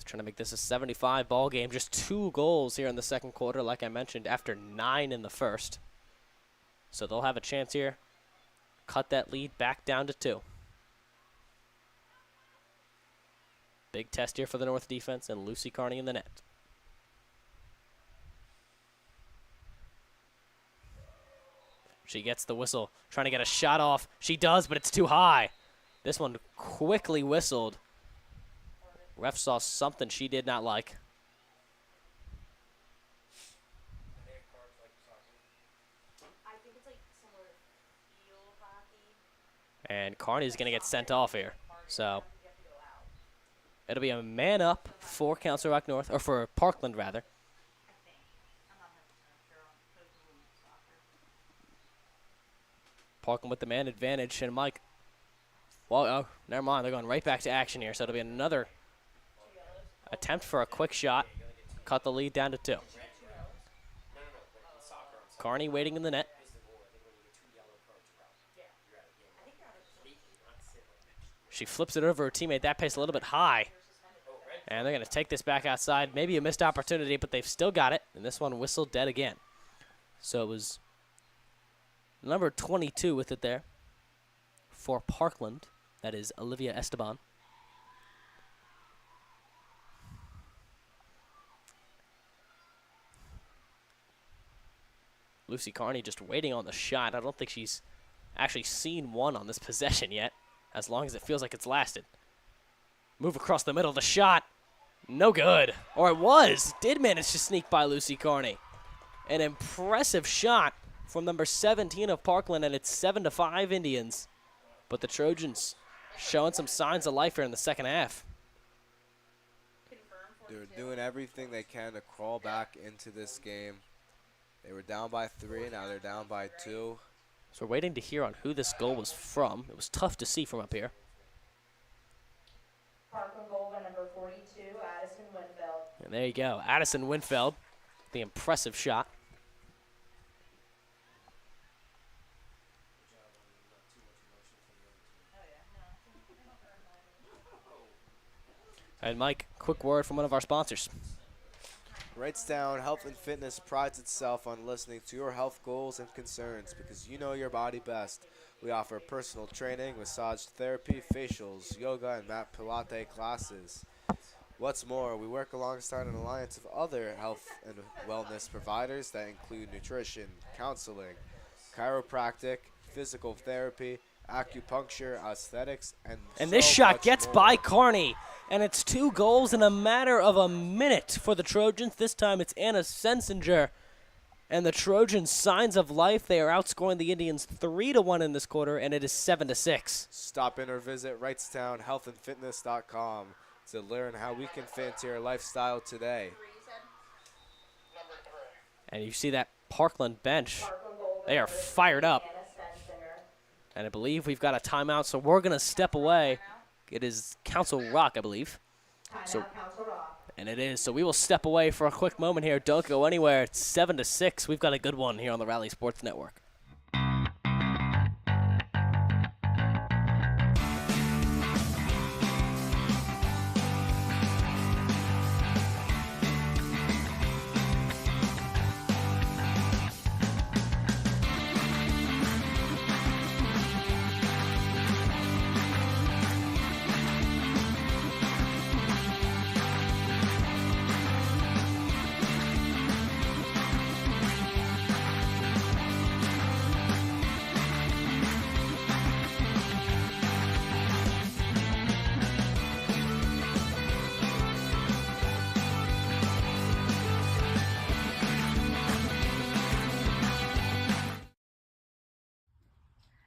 Trying to make this a 75 ball game. Just 2 goals here in the second quarter, like I mentioned, after 9 in the first. So they'll have a chance here. Cut that lead back down to 2. Big test here for the North defense and Lucy Kearney in the net. She gets the whistle, trying to get a shot off. She does, but it's too high. This one quickly whistled. Ref saw something she did not like. And Kearney's going to get sent off here. So it'll be a man up for Council Rock North, or for Parkland rather. Parkland with the man advantage, and Mike. Well, oh, never mind. They're going right back to action here. So it'll be another attempt for a quick shot. Cut the lead down to 2. Kearney waiting in the net. She flips it over her teammate. That pace a little bit high. And they're going to take this back outside. Maybe a missed opportunity, but they've still got it. And this one whistled dead again. So it was number 22 with it there for Parkland. That is Olivia Esteban. Lucy Kearney just waiting on the shot. I don't think she's actually seen one on this possession yet, as long as it feels like it's lasted. Move across the middle. The shot, no good. Or it was. Did manage to sneak by Lucy Kearney. An impressive shot from number 17 of Parkland, and it's 7-5 Indians. But the Trojans showing some signs of life here in the second half. They're doing everything they can to crawl back into this game. They were down by 3, now they're down by 2. So we're waiting to hear on who this goal was from. It was tough to see from up here. Parkland goal by number 42, Addison Winfield. And there you go. Addison Winfield, the impressive shot. And Mike, quick word from one of our sponsors. Wrightstown Health and Fitness prides itself on listening to your health goals and concerns because you know your body best. We offer personal training, massage therapy, facials, yoga, and mat pilates classes. What's more, we work alongside an alliance of other health and wellness providers that include nutrition, counseling, chiropractic, physical therapy, acupuncture, aesthetics, and this so shot much gets more. by Kearney. And it's 2 goals in a matter of a minute for the Trojans. This time it's Anna Sensinger. And the Trojans, signs of life. They are outscoring the Indians 3-1 in this quarter, and it is 7-6. Stop in or visit WrightstownHealthAndFitness.com to learn how we can fit into your lifestyle today. And you see that Parkland bench. They are fired up. And I believe we've got a timeout, so we're going to step away. It is Council Rock, I believe. And it is. So we will step away for a quick moment here. Don't go anywhere. It's 7-6. We've got a good one here on the Rally Sports Network.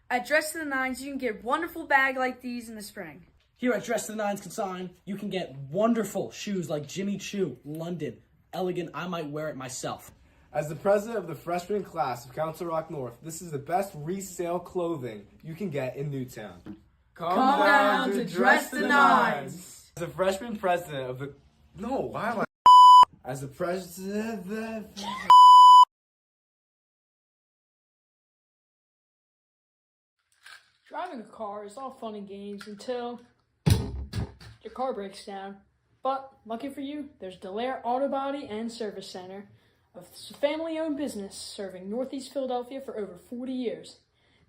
At Dress to the Nines, you can get wonderful bag like these in the spring. Here at Dress to the Nines Consign, you can get wonderful shoes like Jimmy Choo, London, Elegant. I might wear it myself. As the president of the freshman class of Council Rock North, this is the best resale clothing you can get in Newtown. Come down to Dress the Nines. As the freshman president of the... No, why am I... As the president of the... Driving a car is all fun and games until your car breaks down. But lucky for you, there's Delaire Auto Body and Service Center, a family-owned business serving Northeast Philadelphia for over 40 years.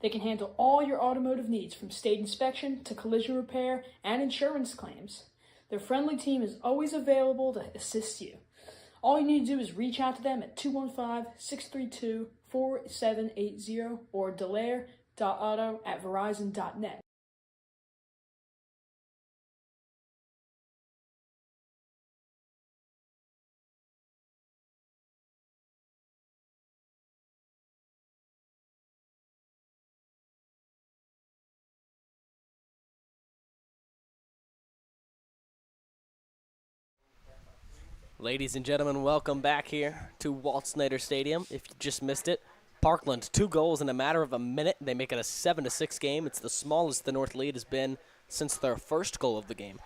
They can handle all your automotive needs from state inspection to collision repair and insurance claims. Their friendly team is always available to assist you. All you need to do is reach out to them at 215-632-4780 or delaire.auto@verizon.net. Ladies and gentlemen, welcome back here to Walt Snyder Stadium. If you just missed it, Parkland, 2 goals in a matter of a minute. They make it a 7-6 game. It's the smallest the North lead has been since their first goal of the game.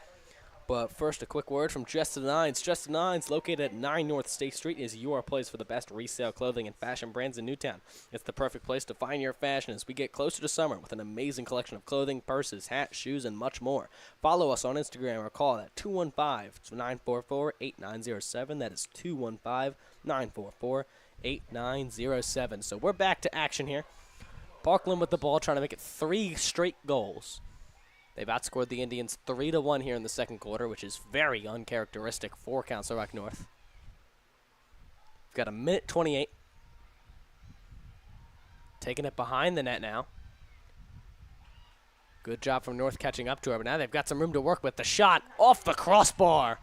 But first, a quick word from Dress to the Nines. Dress to the Nines, located at 9 North State Street, is your place for the best resale clothing and fashion brands in Newtown. It's the perfect place to find your fashion as we get closer to summer with an amazing collection of clothing, purses, hats, shoes, and much more. Follow us on Instagram or call at 215-944-8907. That is 215-944-8907. So we're back to action here. Parkland with the ball, trying to make it 3 straight goals. They've outscored the Indians 3-1 here in the second quarter, which is very uncharacteristic for Council Rock North. We've got a minute 28. Taking it behind the net now. Good job from North catching up to her, but now they've got some room to work with. The shot off the crossbar.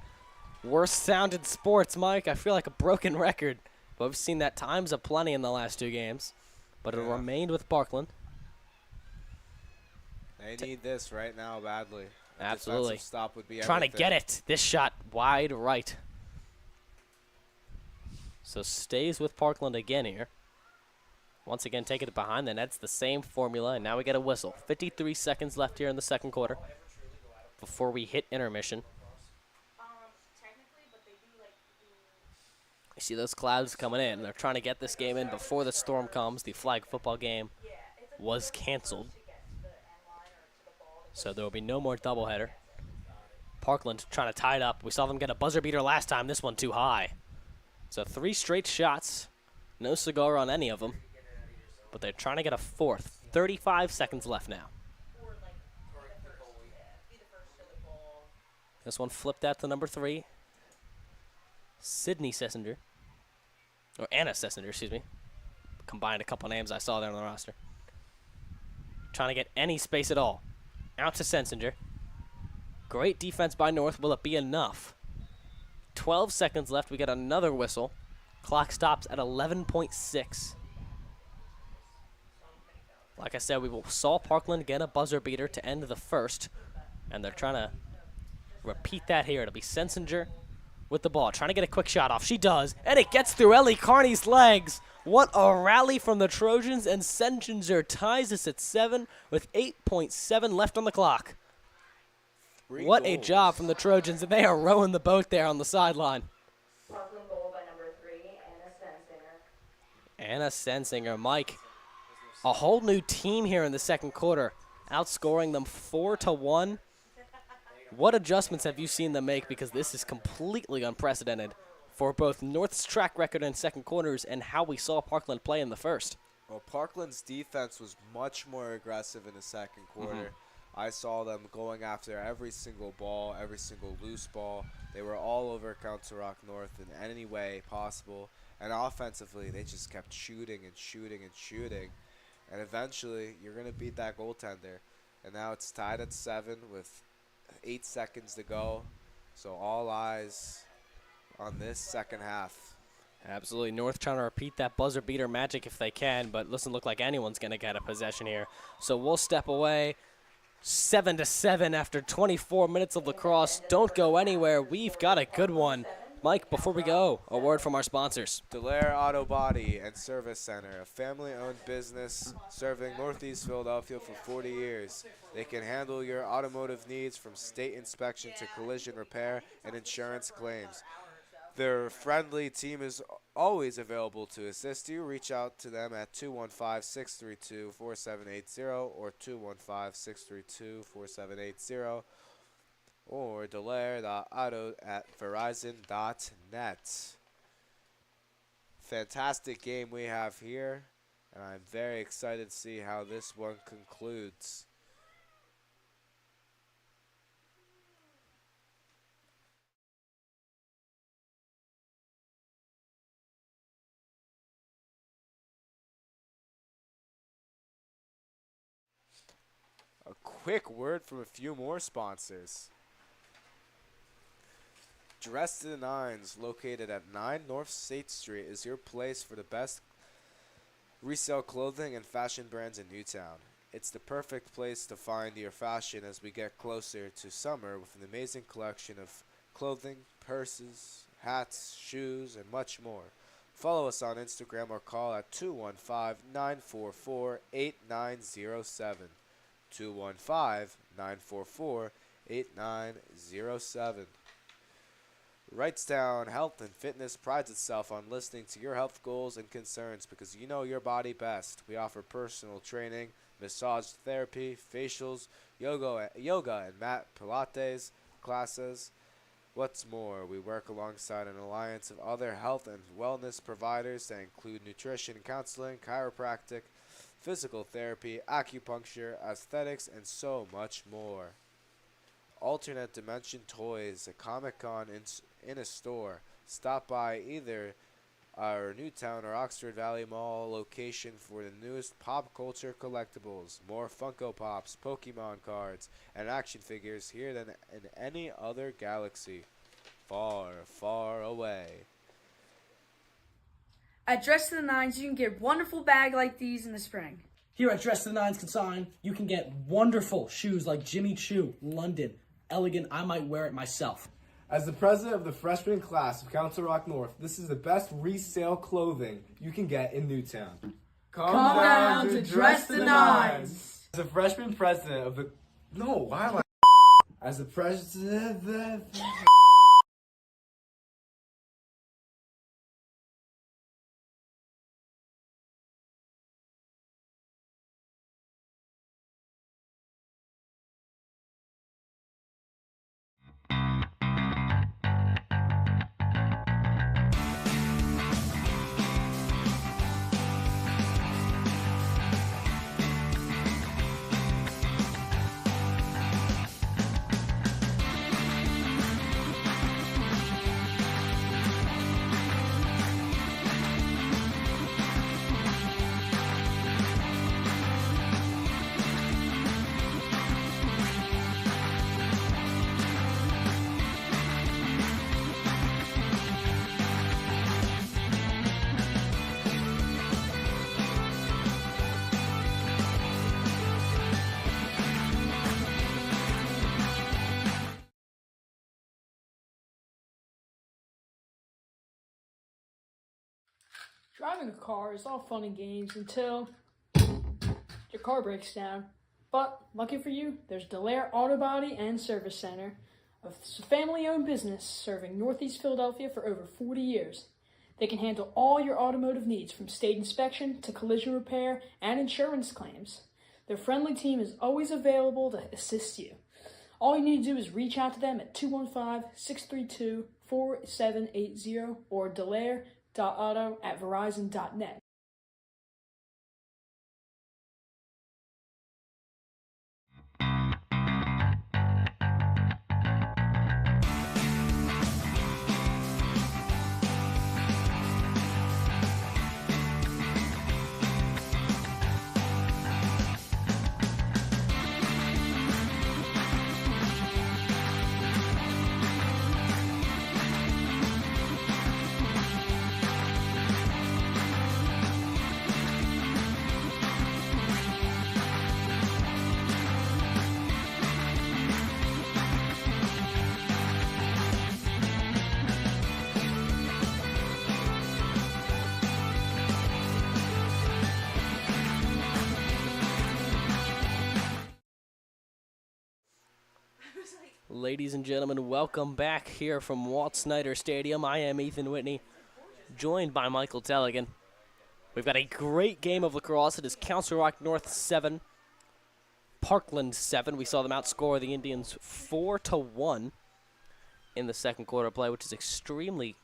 Worst sound in sports, Mike. I feel like a broken record. But we've seen that times aplenty in the last 2 games. But it remained with Parkland. They need this right now badly. A Absolutely. defensive stop would be Trying to everything. get it. This shot wide right. So stays with Parkland again here. Once again, taking it behind the net. It's the same formula, and now we get a whistle. 53 seconds left here in the second quarter before we hit intermission. You see those clouds coming in. They're trying to get this game in before the storm comes. The flag football game was canceled. So there will be no more doubleheader. Parkland trying to tie it up. We saw them get a buzzer beater last time. This one too high. So 3 straight shots. No cigar on any of them. But they're trying to get a 4th. 35 seconds left now. This one flipped out to number 3. Sydney Sessinger. Or Anna Sessinger, excuse me. Combined a couple names I saw there on the roster. Trying to get any space at all. Out to Sensinger. Great defense by North. Will it be enough? 12 seconds left. We get another whistle. Clock stops at 11.6. Like I said, we saw Parkland get a buzzer beater to end the first, and they're trying to repeat that here. It'll be Sensinger with the ball, trying to get a quick shot off. She does, and it gets through Ellie Carney's legs. What a rally from the Trojans, and Sensinger ties us at 7 with 8.7 left on the clock. What a job from the Trojans, and they are rowing the boat there on the sideline. Parkland goal by number 3, Anna Sensinger. Anna Sensinger, Mike. A whole new team here in the second quarter, outscoring them 4-1. What adjustments have you seen them make? Because this is completely unprecedented for both North's track record in second quarters and how we saw Parkland play in the first. Well, Parkland's defense was much more aggressive in the second quarter. I saw them going after every single ball, every single loose ball. They were all over Council Rock North in any way possible. And offensively, they just kept shooting and shooting and shooting. And eventually, you're going to beat that goaltender. And now it's tied at 7 with 8 seconds to go. So all eyes on this second half. Absolutely. North trying to repeat that buzzer beater magic if they can, but doesn't look like anyone's going to get a possession here. So we'll step away. 7-7 after 24 minutes of lacrosse. Don't go anywhere. We've got a good one. Mike, before we go, a word from our sponsors. Delaire Auto Body and Service Center, a family-owned business serving Northeast Philadelphia for 40 years. They can handle your automotive needs from state inspection to collision repair and insurance claims. Their friendly team is always available to assist you. Reach out to them at 215-632-4780 or 215-632-4780 or delaire.auto@verizon.net. Fantastic game we have here, and I'm very excited to see how this one concludes. A quick word from a few more sponsors. Dress to the Nines, located at 9 North State Street, is your place for the best resale clothing and fashion brands in Newtown. It's the perfect place to find your fashion as we get closer to summer with an amazing collection of clothing, purses, hats, shoes, and much more. Follow us on Instagram or call at 215-944-8907. 215-944-8907. Wrightstown Health and Fitness prides itself on listening to your health goals and concerns because you know your body best. We offer personal training, massage therapy, facials, yoga and mat pilates classes. What's more, we work alongside an alliance of other health and wellness providers that include nutrition counseling, chiropractic, physical therapy, acupuncture, aesthetics, and so much more. Alternate Dimension Toys, a Comic-Con in a store. Stop by either our Newtown or Oxford Valley Mall location for the newest pop culture collectibles. More Funko Pops, Pokemon cards, and action figures here than in any other galaxy. Far, far away. At Dress to the Nines, you can get wonderful bags like these in the spring. Here at Dress to the Nines Consign, you can get wonderful shoes like Jimmy Choo, London, Elegant. I might wear it myself. As the president of the freshman class of Council Rock North, this is the best resale clothing you can get in Newtown. Come down to Dress the Nines. As the freshman president of the... No, why am I... As the president... Driving a car is all fun and games until your car breaks down. But lucky for you, there's Delaire Auto Body and Service Center, a family-owned business serving Northeast Philadelphia for over 40 years. They can handle all your automotive needs from state inspection to collision repair and insurance claims. Their friendly team is always available to assist you. All you need to do is reach out to them at 215-632-4780 or delaire.auto@verizon.net. Ladies and gentlemen, welcome back here from Walt Snyder Stadium. I am Ethan Whitney, joined by Micheal Telegin. We've got a great game of lacrosse. It is Council Rock North 7, Parkland 7. We saw them outscore the Indians 4-1 in the second quarter play, which is extremely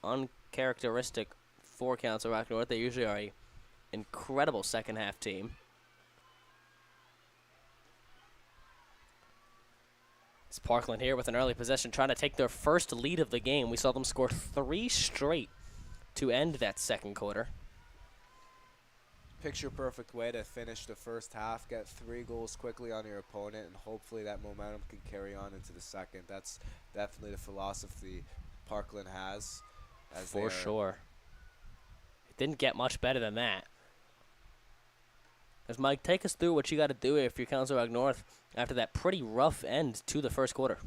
uncharacteristic for Council Rock North. They usually are an incredible second half team. It's Parkland here with an early possession, trying to take their first lead of the game. We saw them score 3 straight to end that second quarter. Picture-perfect way to finish the first half, get 3 goals quickly on your opponent, and hopefully that momentum can carry on into the second. That's definitely the philosophy Parkland has. For sure. It didn't get much better than that. As Mike, take us through what you got to do if you're Council Rock North after that pretty rough end to the first quarter.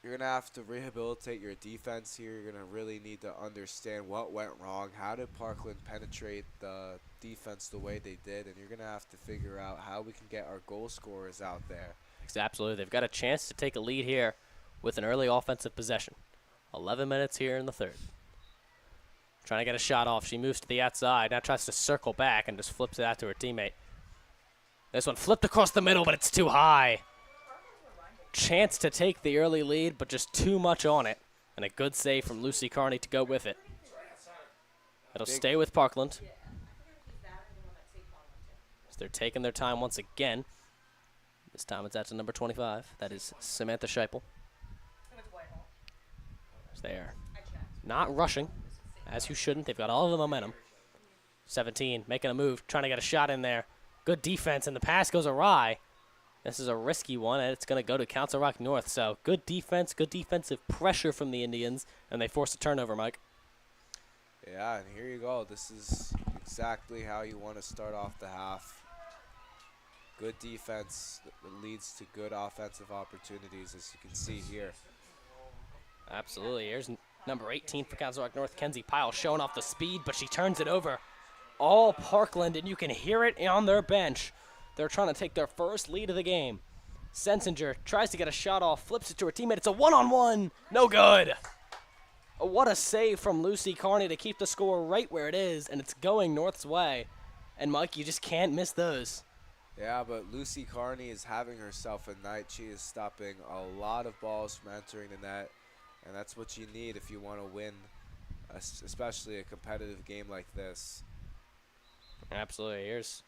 You're going to have to rehabilitate your defense here. You're going to really need to understand what went wrong. How did Parkland penetrate the defense the way they did? And you're going to have to figure out how we can get our goal scorers out there. Absolutely. They've got a chance to take a lead here with an early offensive possession. 11 minutes here in the third. Trying to get a shot off. She moves to the outside. Now tries to circle back and just flips it out to her teammate. This one flipped across the middle, but it's too high. Chance to take the early lead, but just too much on it. And a good save from Lucy Carney to go with it. It'll stay with Parkland. So they're taking their time once again. This time it's out to number 25. That is Samantha Scheipel. They are not rushing, as you shouldn't. They've got all of the momentum. 17, making a move, trying to get a shot in there. Good defense, and the pass goes awry. This is a risky one, and it's going to go to Council Rock North. So good defense, good defensive pressure from the Indians, and they force a turnover, Mike. Yeah, and here you go. This is exactly how you want to start off the half. Good defense that leads to good offensive opportunities, as you can see here. Absolutely. Here's number 18 for Council Rock North, Kenzie Pyle, showing off the speed, but she turns it over. All Parkland, and you can hear it on their bench. They're trying to take their first lead of the game. Sensinger tries to get a shot off, flips it to her teammate. It's a one-on-one. No good. What a save from Lucy Carney to keep the score right where it is, and it's going North's way. And, Mike, you just can't miss those. Yeah, but Lucy Carney is having herself a night. She is stopping a lot of balls from entering the net, and that's what you need if you want to win, especially a competitive game like this. Absolutely. Here's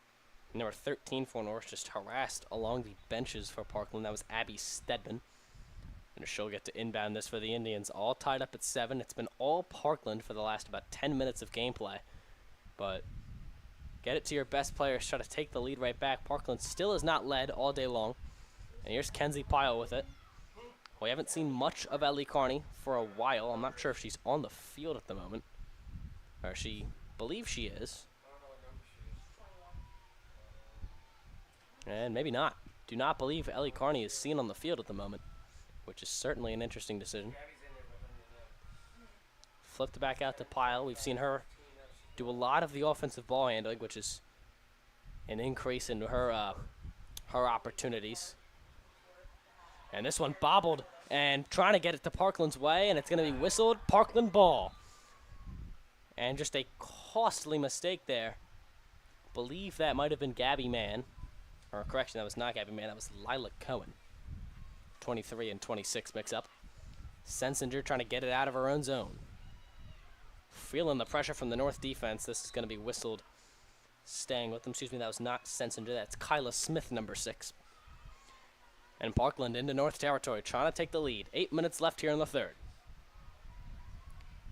number 13 for North, just harassed along the benches for Parkland. That was Abby Stedman. And she'll get to inbound this for the Indians. All tied up at 7. It's been all Parkland for the last about 10 minutes of gameplay. But get it to your best players. Try to take the lead right back. Parkland still has not led all day long. And here's Kenzie Pyle with it. We haven't seen much of Ellie Carney for a while. I'm not sure if she's on the field at the moment. Or she believes she is. And maybe not. Do not believe Ellie Carney is seen on the field at the moment, which is certainly an interesting decision. Flipped back out to Pyle. We've seen her do a lot of the offensive ball handling, which is an increase in her opportunities. And this one bobbled and trying to get it to Parkland's way, and it's going to be whistled. Parkland ball. And just a costly mistake there. Believe that might have been Gabby Mann. Or correction, that was not Gabby Mann. That was Lila Cohen. 23 and 26 mix up. Sensinger trying to get it out of her own zone. Feeling the pressure from the North defense. This is going to be whistled. Staying with them. Excuse me, that was not Sensinger. That's Kyla Smith, number 6. And Parkland into North territory, trying to take the lead. 8 minutes left here in the third.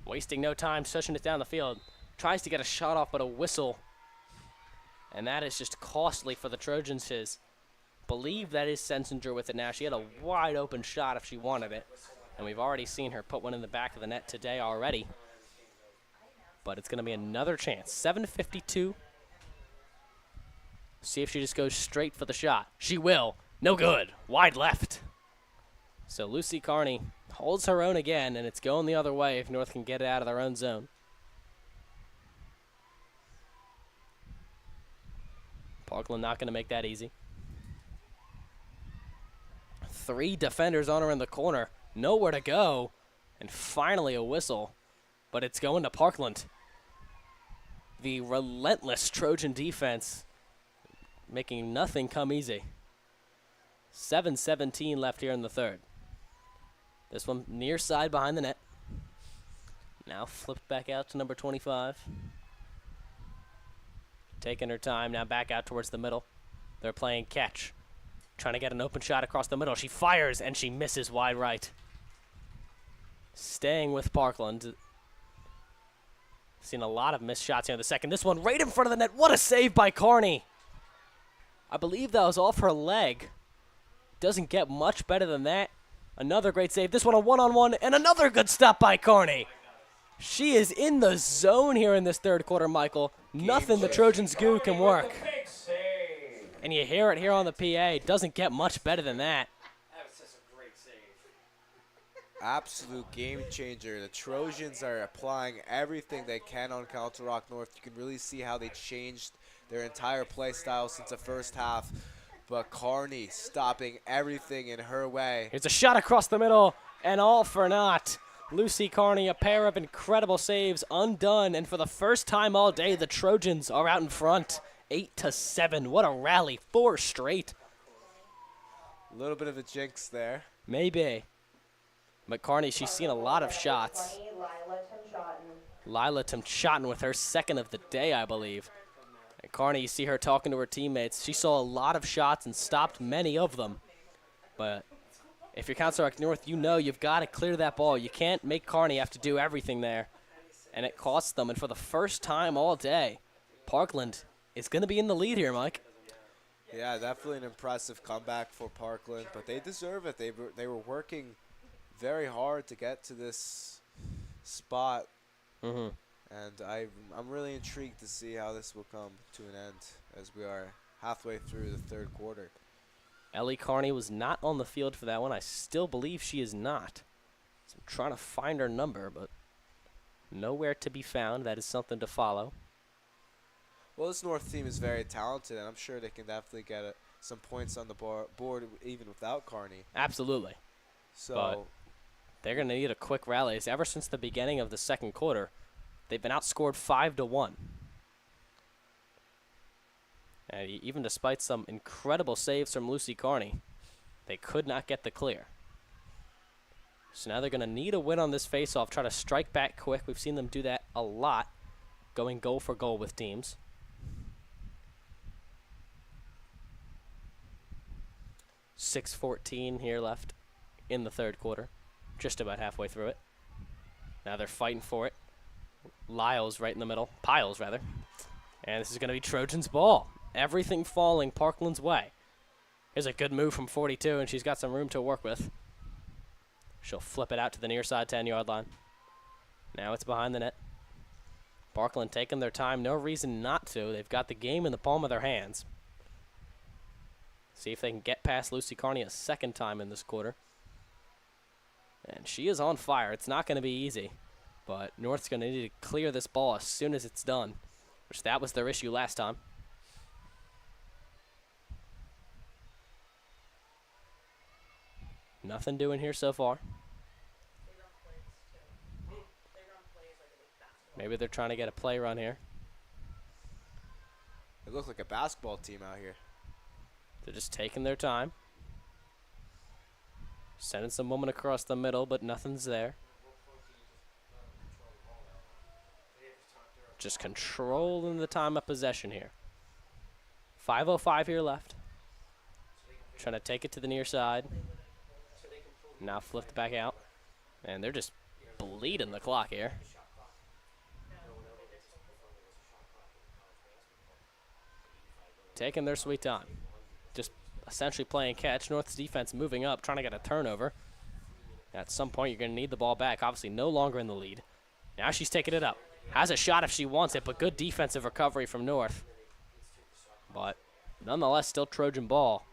Wasting no time, pushing it down the field. Tries to get a shot off, but a whistle. And that is just costly for the Trojans. Believe that is Sensinger with it now. She had a wide open shot if she wanted it. And we've already seen her put one in the back of the net today already. But it's going to be another chance. 7:52. See if she just goes straight for the shot. She will. No good. Wide left. So Lucy Carney holds her own again, and it's going the other way if North can get it out of their own zone. Parkland not going to make that easy. 3 defenders on her in the corner. Nowhere to go. And finally a whistle. But it's going to Parkland. The relentless Trojan defense making nothing come easy. 7:17 left here in the third. This one near side behind the net. Now flipped back out to number 25. Taking her time, now back out towards the middle. They're playing catch. Trying to get an open shot across the middle. She fires, and she misses wide right. Staying with Parkland. Seen a lot of missed shots here in the second. This one right in front of the net. What a save by Carney. I believe that was off her leg. Doesn't get much better than that. Another great save. This one a one-on-one, and another good stop by Carney. She is in the zone here in this third quarter, Michael. Nothing the Trojans do can work. And you hear it here on the PA. Doesn't get much better than that. Absolute game changer. The Trojans are applying everything they can on Council Rock North. You can really see how they changed their entire play style since the first half. But Carney stopping everything in her way. Here's a shot across the middle, and all for naught. Lucy Carney, a pair of incredible saves undone, and for the first time all day, the Trojans are out in front. 8-7. What a rally. 4 straight. A little bit of a jinx there. Maybe. But Carney, she's seen a lot of shots. Lila Timchotten with her second of the day, I believe. And Carney, you see her talking to her teammates. She saw a lot of shots and stopped many of them. But if you're Council Rock North, you know you've got to clear that ball. You can't make Carney have to do everything there. And it costs them. And for the first time all day, Parkland is going to be in the lead here, Mike. Yeah, definitely an impressive comeback for Parkland. But they deserve it. They were working very hard to get to this spot. Mm-hmm. And I'm really intrigued to see how this will come to an end as we are halfway through the third quarter. Ellie Carney was not on the field for that one. I still believe she is not. So I'm trying to find her number, but nowhere to be found. That is something to follow. Well, this North team is very talented, and I'm sure they can definitely get some points on the board even without Carney. Absolutely. So but they're going to need a quick rally. Ever since the beginning of the second quarter, they've been outscored 5-1. And even despite some incredible saves from Lucy Carney, they could not get the clear. So now they're going to need a win on this faceoff, try to strike back quick. We've seen them do that a lot, going goal for goal with teams. .6:14 here left in the third quarter. Just about halfway through it. Now they're fighting for it. Piles right in the middle. Piles, rather. And this is going to be Trojans' ball. Everything falling Parkland's way. Here's a good move from 42, and she's got some room to work with. She'll flip it out to the near side 10-yard line. Now it's behind the net. Parkland taking their time. No reason not to. They've got the game in the palm of their hands. See if they can get past Lucy Carney a second time in this quarter. And she is on fire. It's not going to be easy. But North's going to need to clear this ball as soon as it's done, which that was their issue last time. Nothing doing here so far. Maybe they're trying to get a play run here. It looked like a basketball team out here. They're just taking their time. Sending some woman across the middle, but nothing's there. Just controlling the time of possession here. 5:05 here left. Trying to take it to the near side. Now flipped back out. And they're just bleeding the clock here. Taking their sweet time. Just essentially playing catch. North's defense moving up, trying to get a turnover. At some point, you're going to need the ball back. Obviously, no longer in the lead. Now she's taking it up. Has a shot if she wants it, but good defensive recovery from North. But nonetheless, still Trojan ball.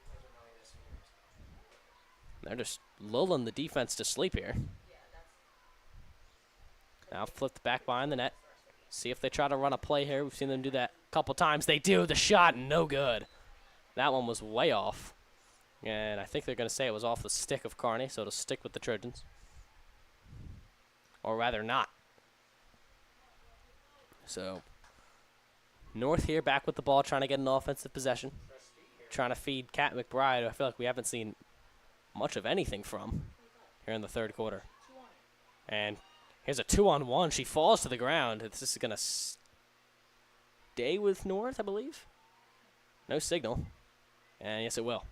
They're just lulling the defense to sleep here. Now flipped back behind the net. See if they try to run a play here. We've seen them do that a couple times. They do. The shot, no good. That one was way off. And I think they're going to say it was off the stick of Carney, so it'll stick with the Trojans. Or rather not. So, North here back with the ball, trying to get an offensive possession. Trying to feed Kat McBride, who I feel like we haven't seen much of anything from here in the third quarter. And here's a 2-on-1. She falls to the ground. This is going to stay with North, I believe. No signal. And yes, it will.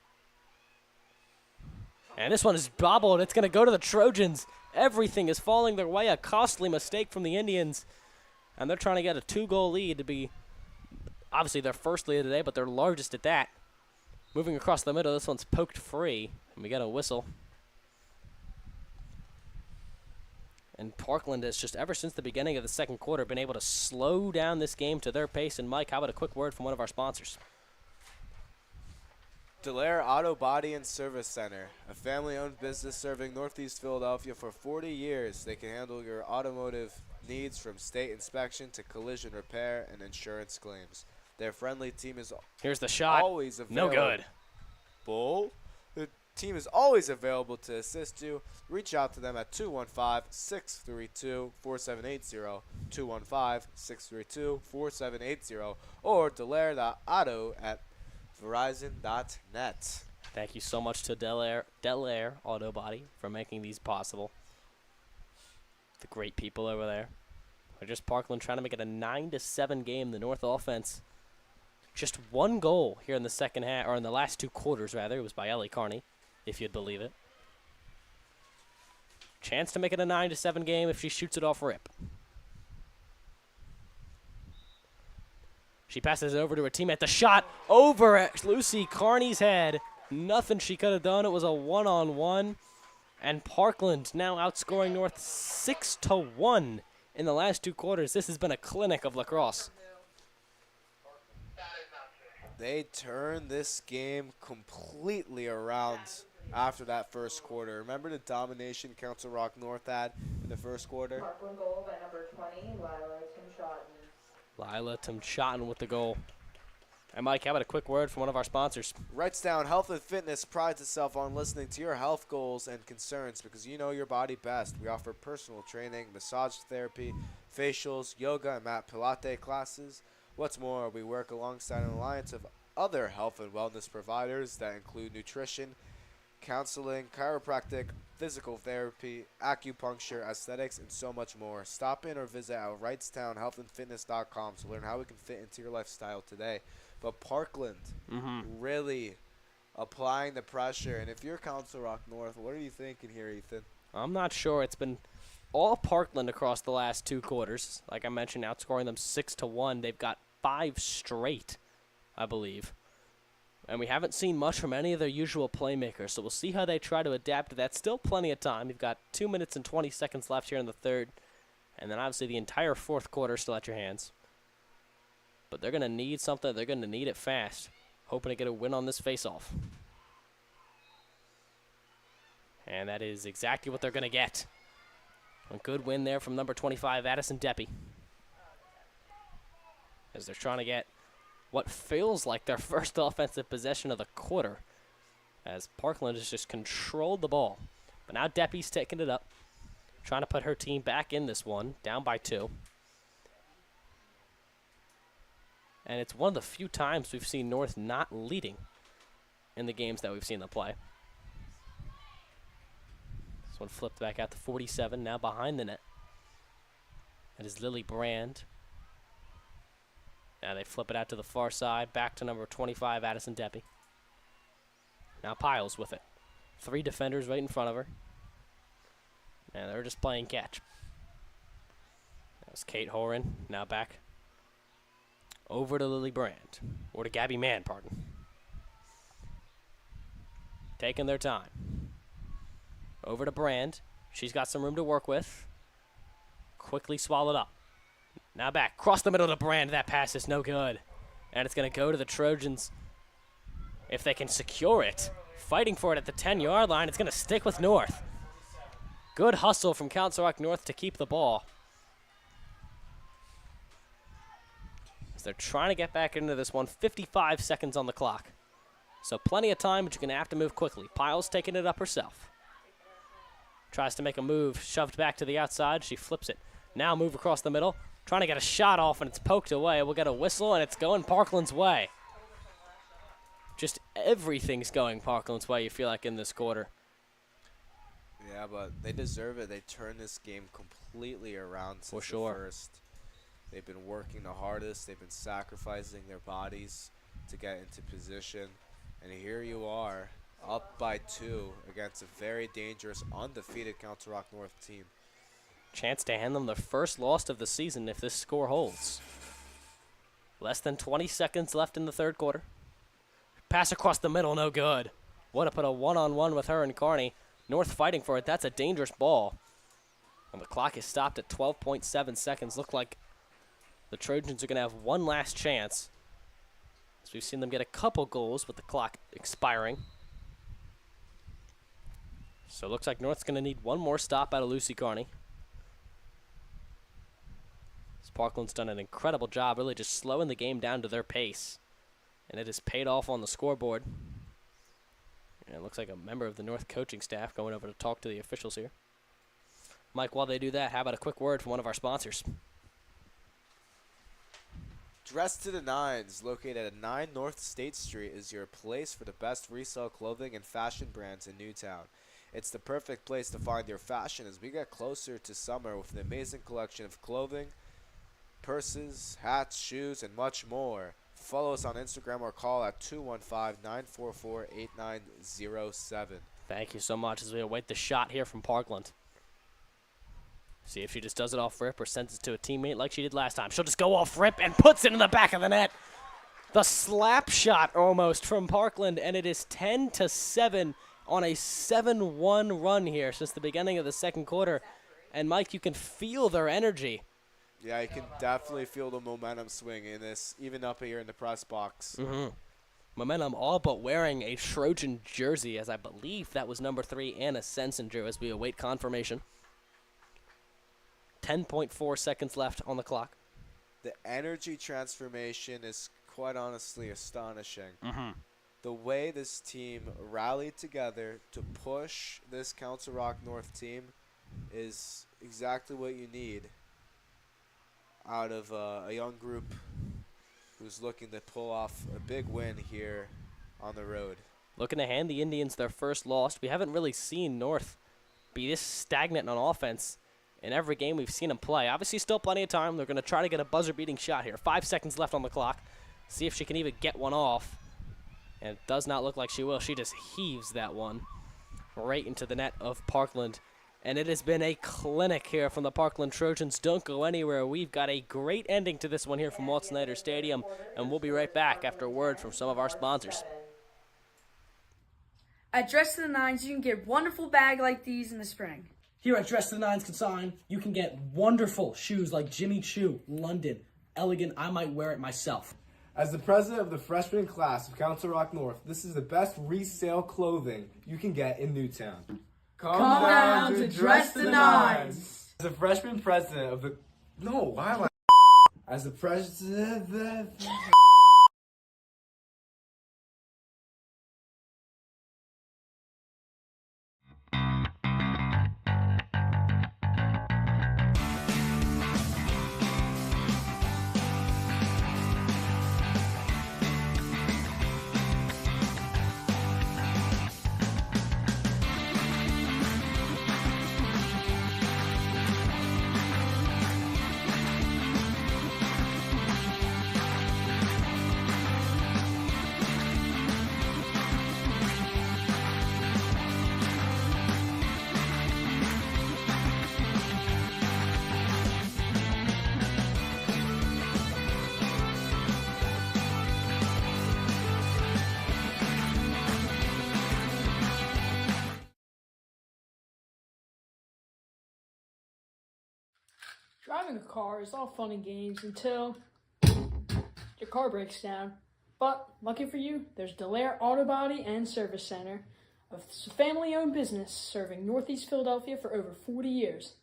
And this one is bobbled. It's going to go to the Trojans. Everything is falling their way. A costly mistake from the Indians. And they're trying to get a 2-goal lead to be obviously their first lead of the day, but their largest at that. Moving across the middle, this one's poked free. And we got a whistle. And Parkland has just, ever since the beginning of the second quarter, been able to slow down this game to their pace. And Mike, how about a quick word from one of our sponsors? Delaire Auto Body and Service Center, a family-owned business serving Northeast Philadelphia for 40 years. They can handle your automotive needs from state inspection to collision repair and insurance claims. Their friendly team is Here's the shot. Always available. No good. The team is always available to assist you. Reach out to them at 215-632-4780, 215-632-4780, or Delaire.auto at Verizon.net. Thank you so much to Delaire Auto Body for making these possible. The great people over there. They're just Parkland trying to make it a 9-7 game. The North offense, just one goal here in the second half, or in the last two quarters rather. It was by Ellie Carney, if you'd believe it. Chance to make it a 9-7 game if she shoots it off rip. She passes it over to her teammate. The shot over at Lucy Carney's head. Nothing she could have done. It was a one-on-one. And Parkland now outscoring North 6-1 in the last two quarters. This has been a clinic of lacrosse. They turned this game completely around after that first quarter. Remember the domination Council Rock North had in the first quarter? Parkland goal by number 20, Lila Timshotten. Lila Timshotten with the goal. And Mike, how about a quick word from one of our sponsors? Wrightstown Health and Fitness prides itself on listening to your health goals and concerns because you know your body best. We offer personal training, massage therapy, facials, yoga, and mat Pilates classes. What's more, we work alongside an alliance of other health and wellness providers that include nutrition, counseling, chiropractic, physical therapy, acupuncture, aesthetics, and so much more. Stop in or visit our WrightstownHealthAndFitness.com to learn how we can fit into your lifestyle today. But Parkland really applying the pressure. And if you're Council Rock North, what are you thinking here, Ethan? I'm not sure. It's been all Parkland across the last two quarters. Like I mentioned, outscoring them 6-1. They've got 5 straight, I believe. And we haven't seen much from any of their usual playmakers, so we'll see how they try to adapt to that. Still plenty of time. You've got 2 minutes and 20 seconds left here in the third. And then obviously the entire fourth quarter still at your hands. But they're going to need something. They're going to need it fast. Hoping to get a win on this face-off. And that is exactly what they're going to get. A good win there from number 25, Addison Deppy. As they're trying to get what feels like their first offensive possession of the quarter, as Parkland has just controlled the ball. But now Deppy's taking it up, trying to put her team back in this one, down by 2. And it's one of the few times we've seen North not leading in the games that we've seen them play. This one flipped back out to 47, now behind the net. That is Lily Brand. Now they flip it out to the far side, back to number 25, Addison Deppy. Now Piles with it. 3 defenders right in front of her. And they're just playing catch. That was Kate Horan, now back over to Lily Brand. Or to Gabby Mann, pardon. Taking their time. Over to Brand. She's got some room to work with. Quickly swallowed up. Now back. Cross the middle to Brand. That pass is no good. And it's going to go to the Trojans. If they can secure it. Fighting for it at the 10-yard line. It's going to stick with North. Good hustle from Council Rock North to keep the ball. As they're trying to get back into this one. 55 seconds on the clock. So plenty of time, but you're going to have to move quickly. Piles taking it up herself. Tries to make a move. Shoved back to the outside. She flips it. Now move across the middle. Trying to get a shot off, and it's poked away. We'll get a whistle, and it's going Parkland's way. Just everything's going Parkland's way, you feel like, in this quarter. Yeah, but they deserve it. They turned this game completely around since For sure. the first. They've been working the hardest. They've been sacrificing their bodies to get into position. And here you are, up by 2 against a very dangerous, undefeated Council Rock North team. Chance to hand them their first loss of the season if this score holds. Less than 20 seconds left in the third quarter. Pass across the middle, no good. Want to put a one-on-one with her and Carney. North fighting for it. That's a dangerous ball. And the clock is stopped at 12.7 seconds. Look like the Trojans are going to have one last chance. As we've seen them get a couple goals with the clock expiring. So it looks like North's going to need one more stop out of Lucy Carney. Parkland's done an incredible job really just slowing the game down to their pace. And it has paid off on the scoreboard. And it looks like a member of the North coaching staff going over to talk to the officials here. Mike, while they do that, how about a quick word from one of our sponsors? Dress to the Nines, located at 9 North State Street, is your place for the best resale clothing and fashion brands in Newtown. It's the perfect place to find your fashion as we get closer to summer with an amazing collection of clothing, purses, hats, shoes, and much more. Follow us on Instagram or call at 215-944-8907. Thank you so much as we await the shot here from Parkland. See if she just does it off rip or sends it to a teammate like she did last time. She'll just go off rip and puts it in the back of the net. The slap shot almost from Parkland, and it is 10-7 on a 7-1 run here since the beginning of the second quarter. And Mike, you can feel their energy. Yeah, you can definitely feel the momentum swing in this, even up here in the press box. Momentum all but wearing a Trojan jersey, as I believe that was number 3, Anna Sensinger, as we await confirmation. 10.4 seconds left on the clock. The energy transformation is quite honestly astonishing. The way this team rallied together to push this Council Rock North team is exactly what you need out of a young group who's looking to pull off a big win here on the road. Looking to hand the Indians their first loss. We haven't really seen North be this stagnant on offense in every game we've seen them play. Obviously, still plenty of time. They're going to try to get a buzzer-beating shot here. 5 seconds left on the clock. See if she can even get one off. And it does not look like she will. She just heaves that one right into the net of Parkland. And it has been a clinic here from the Parkland Trojans. Don't go anywhere. We've got a great ending to this one here from Walt Snyder Stadium. And we'll be right back after a word from some of our sponsors. At Dress to the Nines, you can get wonderful bags like these in the spring. Here at Dress to the Nines Consign, you can get wonderful shoes like Jimmy Choo, London, Elegant. I might wear it myself. As the president of the freshman class of Council Rock North, this is the best resale clothing you can get in Newtown. Come down to Dress the Nines. As the freshman president of the... No, why am I... As the president... Driving a car is all fun and games until your car breaks down. But lucky for you, there's Delaire Auto Body and Service Center, a family-owned business serving Northeast Philadelphia for over 40 years.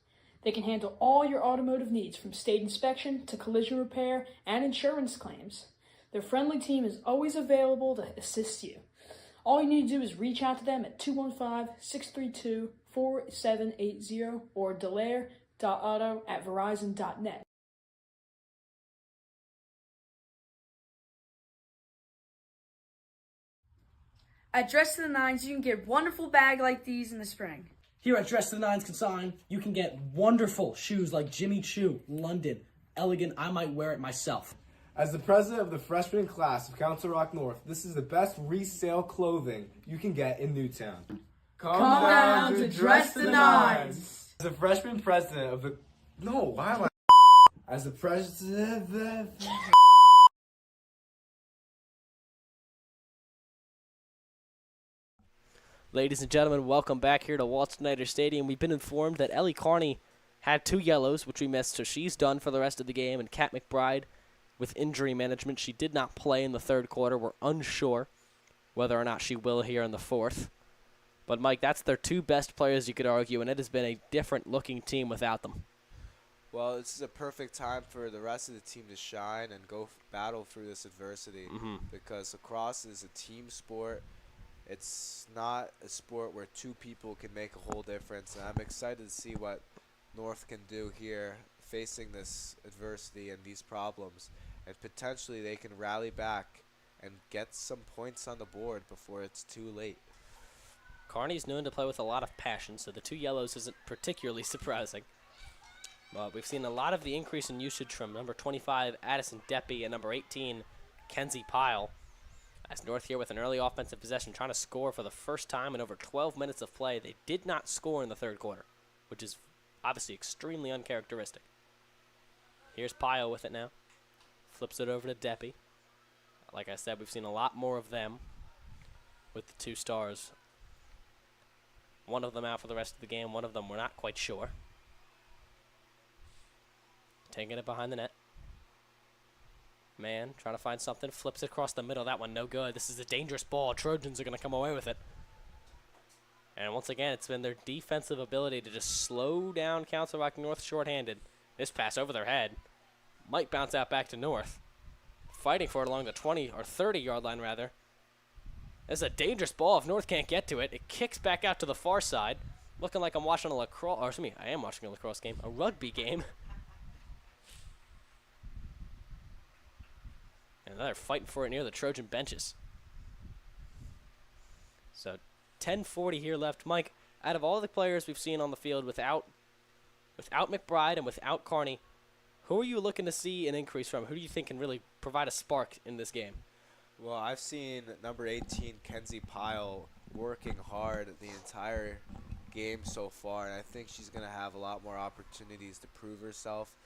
They can handle all your automotive needs from state inspection to collision repair and insurance claims. Their friendly team is always available to assist you. All you need to do is reach out to them at 215-632-4780 or delaire.auto@verizon.net. At Dress to the Nines, you can get wonderful bag like these in the spring. Here at Dress to the Nines Consign, you can get wonderful shoes like Jimmy Choo, London, Elegant. I might wear it myself. As the president of the freshman class of Council Rock North, this is the best resale clothing you can get in Newtown. Come down to Dress the Nines. As the freshman president of the... No, why am I... As the president... Ladies and gentlemen, welcome back here to Walt Snyder Stadium. We've been informed that Ellie Carney had 2 yellows, which we missed, so she's done for the rest of the game. And Kat McBride, with injury management, she did not play in the third quarter. We're unsure whether or not she will here in the fourth. But, Mike, that's their 2 best players, you could argue, and it has been a different-looking team without them. Well, this is a perfect time for the rest of the team to shine and go battle through this adversity because lacrosse is a team sport. It's not a sport where 2 people can make a whole difference, and I'm excited to see what North can do here facing this adversity and these problems, and potentially they can rally back and get some points on the board before it's too late. Carney's known to play with a lot of passion, so the 2 yellows isn't particularly surprising. But we've seen a lot of the increase in usage from number 25, Addison Deppy, and number 18, Kenzie Pyle. As North here with an early offensive possession, trying to score for the first time in over 12 minutes of play. They did not score in the third quarter, which is obviously extremely uncharacteristic. Here's Pyle with it now. Flips it over to Deppy. Like I said, we've seen a lot more of them with the 2 stars. One of them out for the rest of the game. One of them we're not quite sure. Taking it behind the net. Man, trying to find something. Flips it across the middle. That one no good. This is a dangerous ball. Trojans are going to come away with it. And once again, it's been their defensive ability to just slow down Council Rock North shorthanded. This pass over their head. Might bounce out back to North. Fighting for it along the 20 or 30-yard line, rather. This is a dangerous ball if North can't get to it. It kicks back out to the far side. Looking like I'm watching a lacrosse, or excuse me, I am watching a lacrosse game. A rugby game. And they're fighting for it near the Trojan benches. So 10:40 here left. Mike, out of all the players we've seen on the field without McBride and without Carney, who are you looking to see an increase from? Who do you think can really provide a spark in this game? Well, I've seen number 18, Kenzie Pyle, working hard the entire game so far, and I think she's going to have a lot more opportunities to prove herself.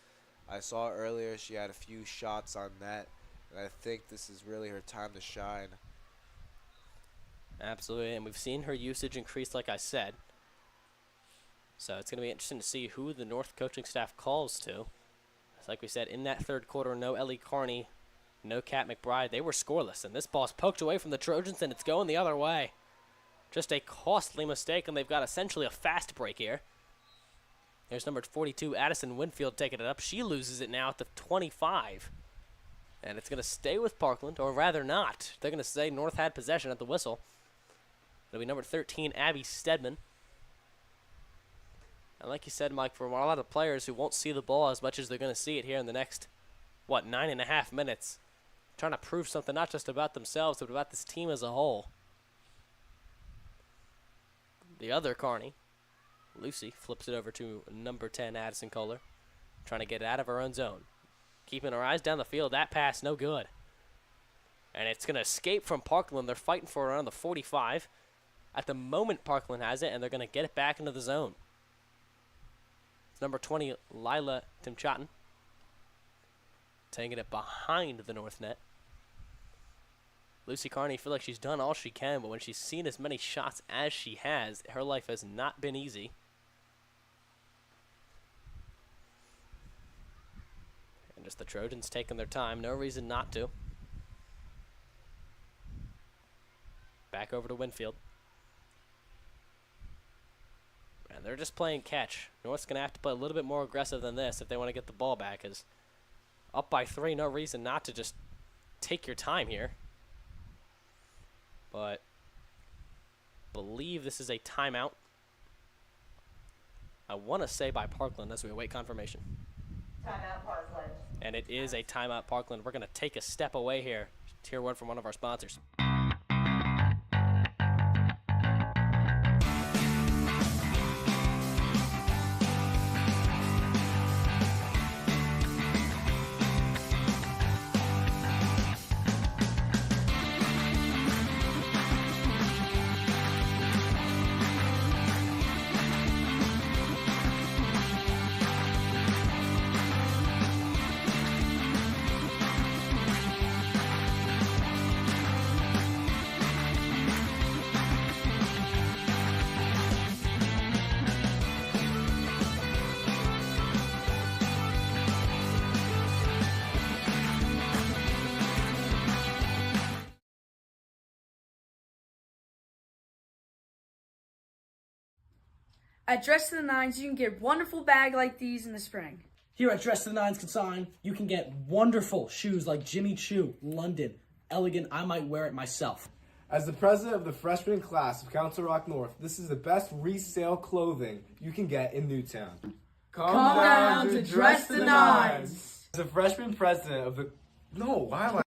I saw earlier she had a few shots on net, and I think this is really her time to shine. Absolutely, and we've seen her usage increase, like I said. So it's going to be interesting to see who the North coaching staff calls to. It's like we said, in that third quarter, no Ellie Carney, no Kat McBride. They were scoreless, and this ball's poked away from the Trojans, and it's going the other way. Just a costly mistake, and they've got essentially a fast break here. There's number 42, Addison Winfield, taking it up. She loses it now at the 25. And it's going to stay with Parkland, or rather not. They're going to say North had possession at the whistle. It'll be number 13, Abby Stedman. And like you said, Mike, for a lot of players who won't see the ball as much as they're going to see it here in the next, 9.5 minutes, trying to prove something not just about themselves, but about this team as a whole. The other Carney, Lucy, flips it over to number 10, Addison Kohler, trying to get it out of her own zone. Keeping her eyes down the field. That pass, no good. And it's going to escape from Parkland. They're fighting for it around the 45. At the moment, Parkland has it, and they're going to get it back into the zone. It's number 20, Lila Timchatin, taking it behind the north net. Lucy Carney, feel like she's done all she can, but when she's seen as many shots as she has, her life has not been easy. And just the Trojans taking their time, no reason not to. Back over to Winfield. And they're just playing catch. North's going to have to play a little bit more aggressive than this if they want to get the ball back. As up by 3, no reason not to just take your time here. But believe this is a timeout. I want to say by Parkland as we await confirmation. Timeout, Parkland. And it is a timeout, Parkland. We're going to take a step away here to hear word from one of our sponsors. At Dress to the Nines, you can get wonderful bags like these in the spring. Here at Dress to the Nines Consign, you can get wonderful shoes like Jimmy Choo, London, Elegant. I might wear it myself. As the president of the freshman class of Council Rock North, this is the best resale clothing you can get in Newtown. Come down to Dress the Nines. As the freshman president of the... No, why am I...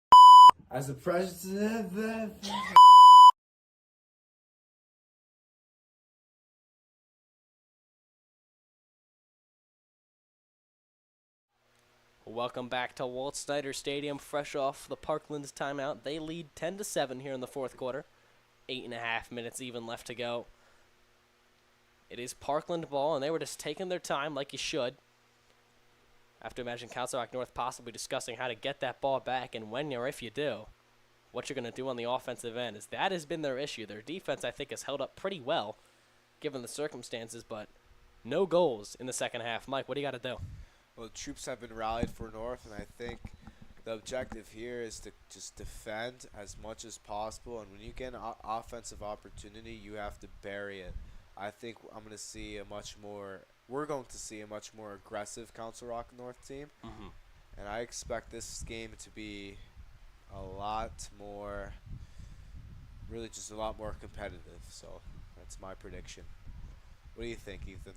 As the president of the... Welcome back to Walt Snyder Stadium, fresh off the Parkland's timeout. They lead 10-7 here in the fourth quarter. 8.5 minutes even left to go. It is Parkland ball, and they were just taking their time like you should. I have to imagine Council Rock North possibly discussing how to get that ball back, and when or if you do, what you're going to do on the offensive end. As that has been their issue. Their defense, I think, has held up pretty well, given the circumstances, but no goals in the second half. Mike, what do you got to do? Well, the troops have been rallied for North, and I think the objective here is to just defend as much as possible. And when you get an offensive opportunity, you have to bury it. I think we're going to see a much more aggressive Council Rock North team. Mm-hmm. And I expect this game to be a lot more competitive. So that's my prediction. What do you think, Ethan?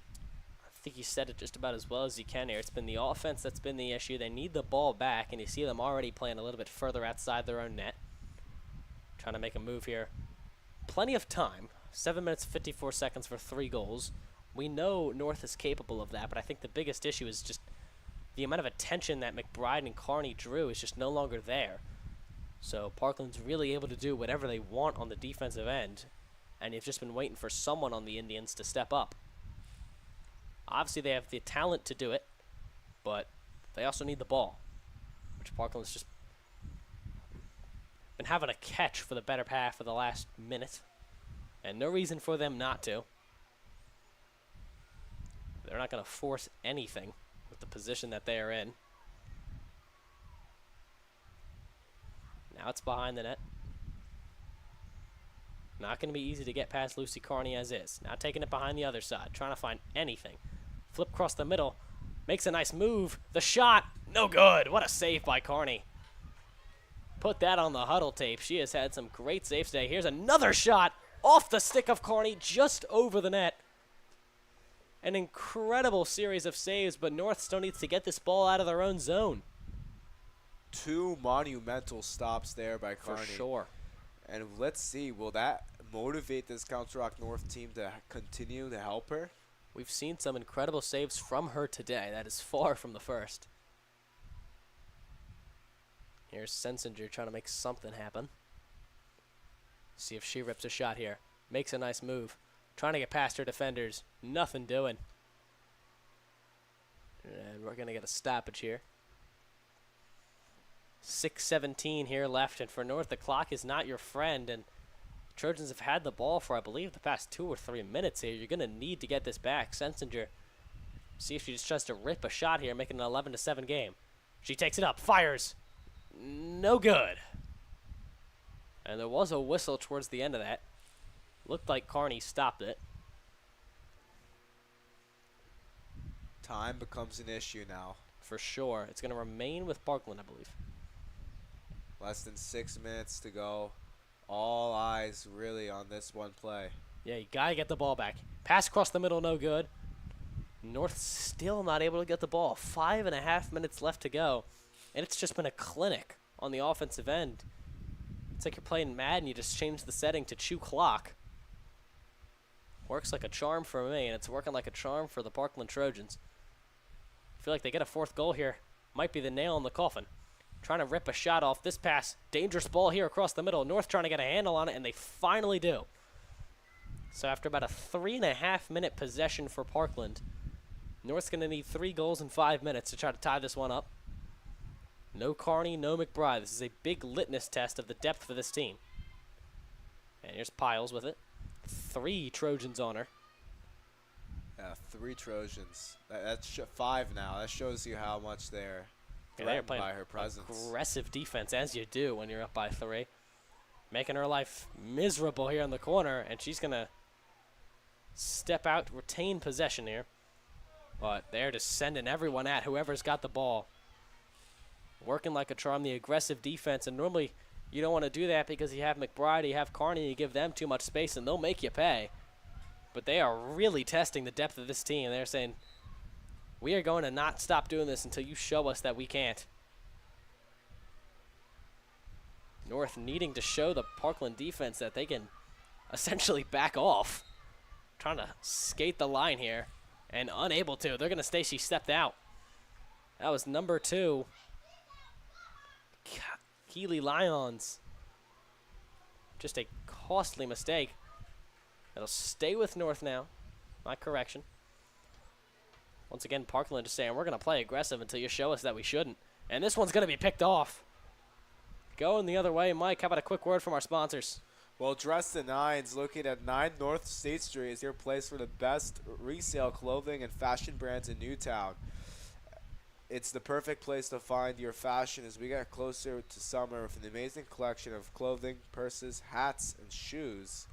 I think you said it just about as well as you can here. It's been the offense that's been the issue. They need the ball back, and you see them already playing a little bit further outside their own net. Trying to make a move here. Plenty of time. 7 minutes, 54 seconds for 3 goals. We know North is capable of that, but I think the biggest issue is just the amount of attention that McBride and Carney drew is just no longer there. So Parkland's really able to do whatever they want on the defensive end, and you've just been waiting for someone on the Indians to step up. Obviously, they have the talent to do it, but they also need the ball, which Parkland's just been having a catch for the better half of the last minute, and no reason for them not to. They're not going to force anything with the position that they are in. Now it's behind the net. Not going to be easy to get past Lucy Carney as is. Now taking it behind the other side, trying to find anything. Flip across the middle. Makes a nice move. The shot, no good. What a save by Carney. Put that on the huddle tape. She has had some great saves today. Here's another shot off the stick of Carney, just over the net. An incredible series of saves, but North still needs to get this ball out of their own zone. 2 monumental stops there by Carney. For sure. And let's see, will that motivate this Council Rock North team to continue to help her? We've seen some incredible saves from her today. That is far from the first. Here's Sensinger trying to make something happen. See if she rips a shot here. Makes a nice move. Trying to get past her defenders. Nothing doing. And we're going to get a stoppage here. 6:17 here left. And for North, the clock is not your friend. And Trojans have had the ball for, I believe, the past 2 or 3 minutes here. You're going to need to get this back. Sensinger, see if she just tries to rip a shot here, making an 11-7 game. She takes it up, fires. No good. And there was a whistle towards the end of that. Looked like Carney stopped it. Time becomes an issue now. For sure. It's going to remain with Parkland, I believe. Less than 6 minutes to go. All eyes really on this one play. Yeah, you got to get the ball back. Pass across the middle, no good. North still not able to get the ball. 5.5 minutes left to go. And it's just been a clinic on the offensive end. It's like you're playing Madden. You just change the setting to chew clock. Works like a charm for me, and it's working like a charm for the Parkland Trojans. I feel like they get a 4th goal here. Might be the nail in the coffin. Trying to rip a shot off this pass. Dangerous ball here across the middle. North trying to get a handle on it, and they finally do. So after about a 3.5 minute possession for Parkland, North's going to need 3 goals in 5 minutes to try to tie this one up. No Carney, no McBride. This is a big litmus test of the depth for this team. And here's Piles with it. 3 Trojans on her. Yeah, 3 Trojans. That's 5 now. That shows you how much they're threatened by her presence. Aggressive defense, as you do when you're up by 3. Making her life miserable here in the corner, and she's going to step out, retain possession here. But they're just sending everyone at whoever's got the ball. Working like a charm, the aggressive defense, and normally you don't want to do that because you have McBride, you have Carney, you give them too much space, and they'll make you pay. But they are really testing the depth of this team. They're saying, we are going to not stop doing this until you show us that we can't. North needing to show the Parkland defense that they can essentially back off. Trying to skate the line here, and unable to. They're going to stay. She stepped out. That was number 2. Keeley Lyons. Just a costly mistake. It'll stay with North now. My correction. Once again, Parkland just saying, we're going to play aggressive until you show us that we shouldn't. And this one's going to be picked off. Going the other way. Mike, how about a quick word from our sponsors? Well, Dress the Nines, located at 9 North State Street, is your place for the best resale clothing and fashion brands in Newtown. It's the perfect place to find your fashion as we get closer to summer with an amazing collection of clothing, purses, hats, and shoes,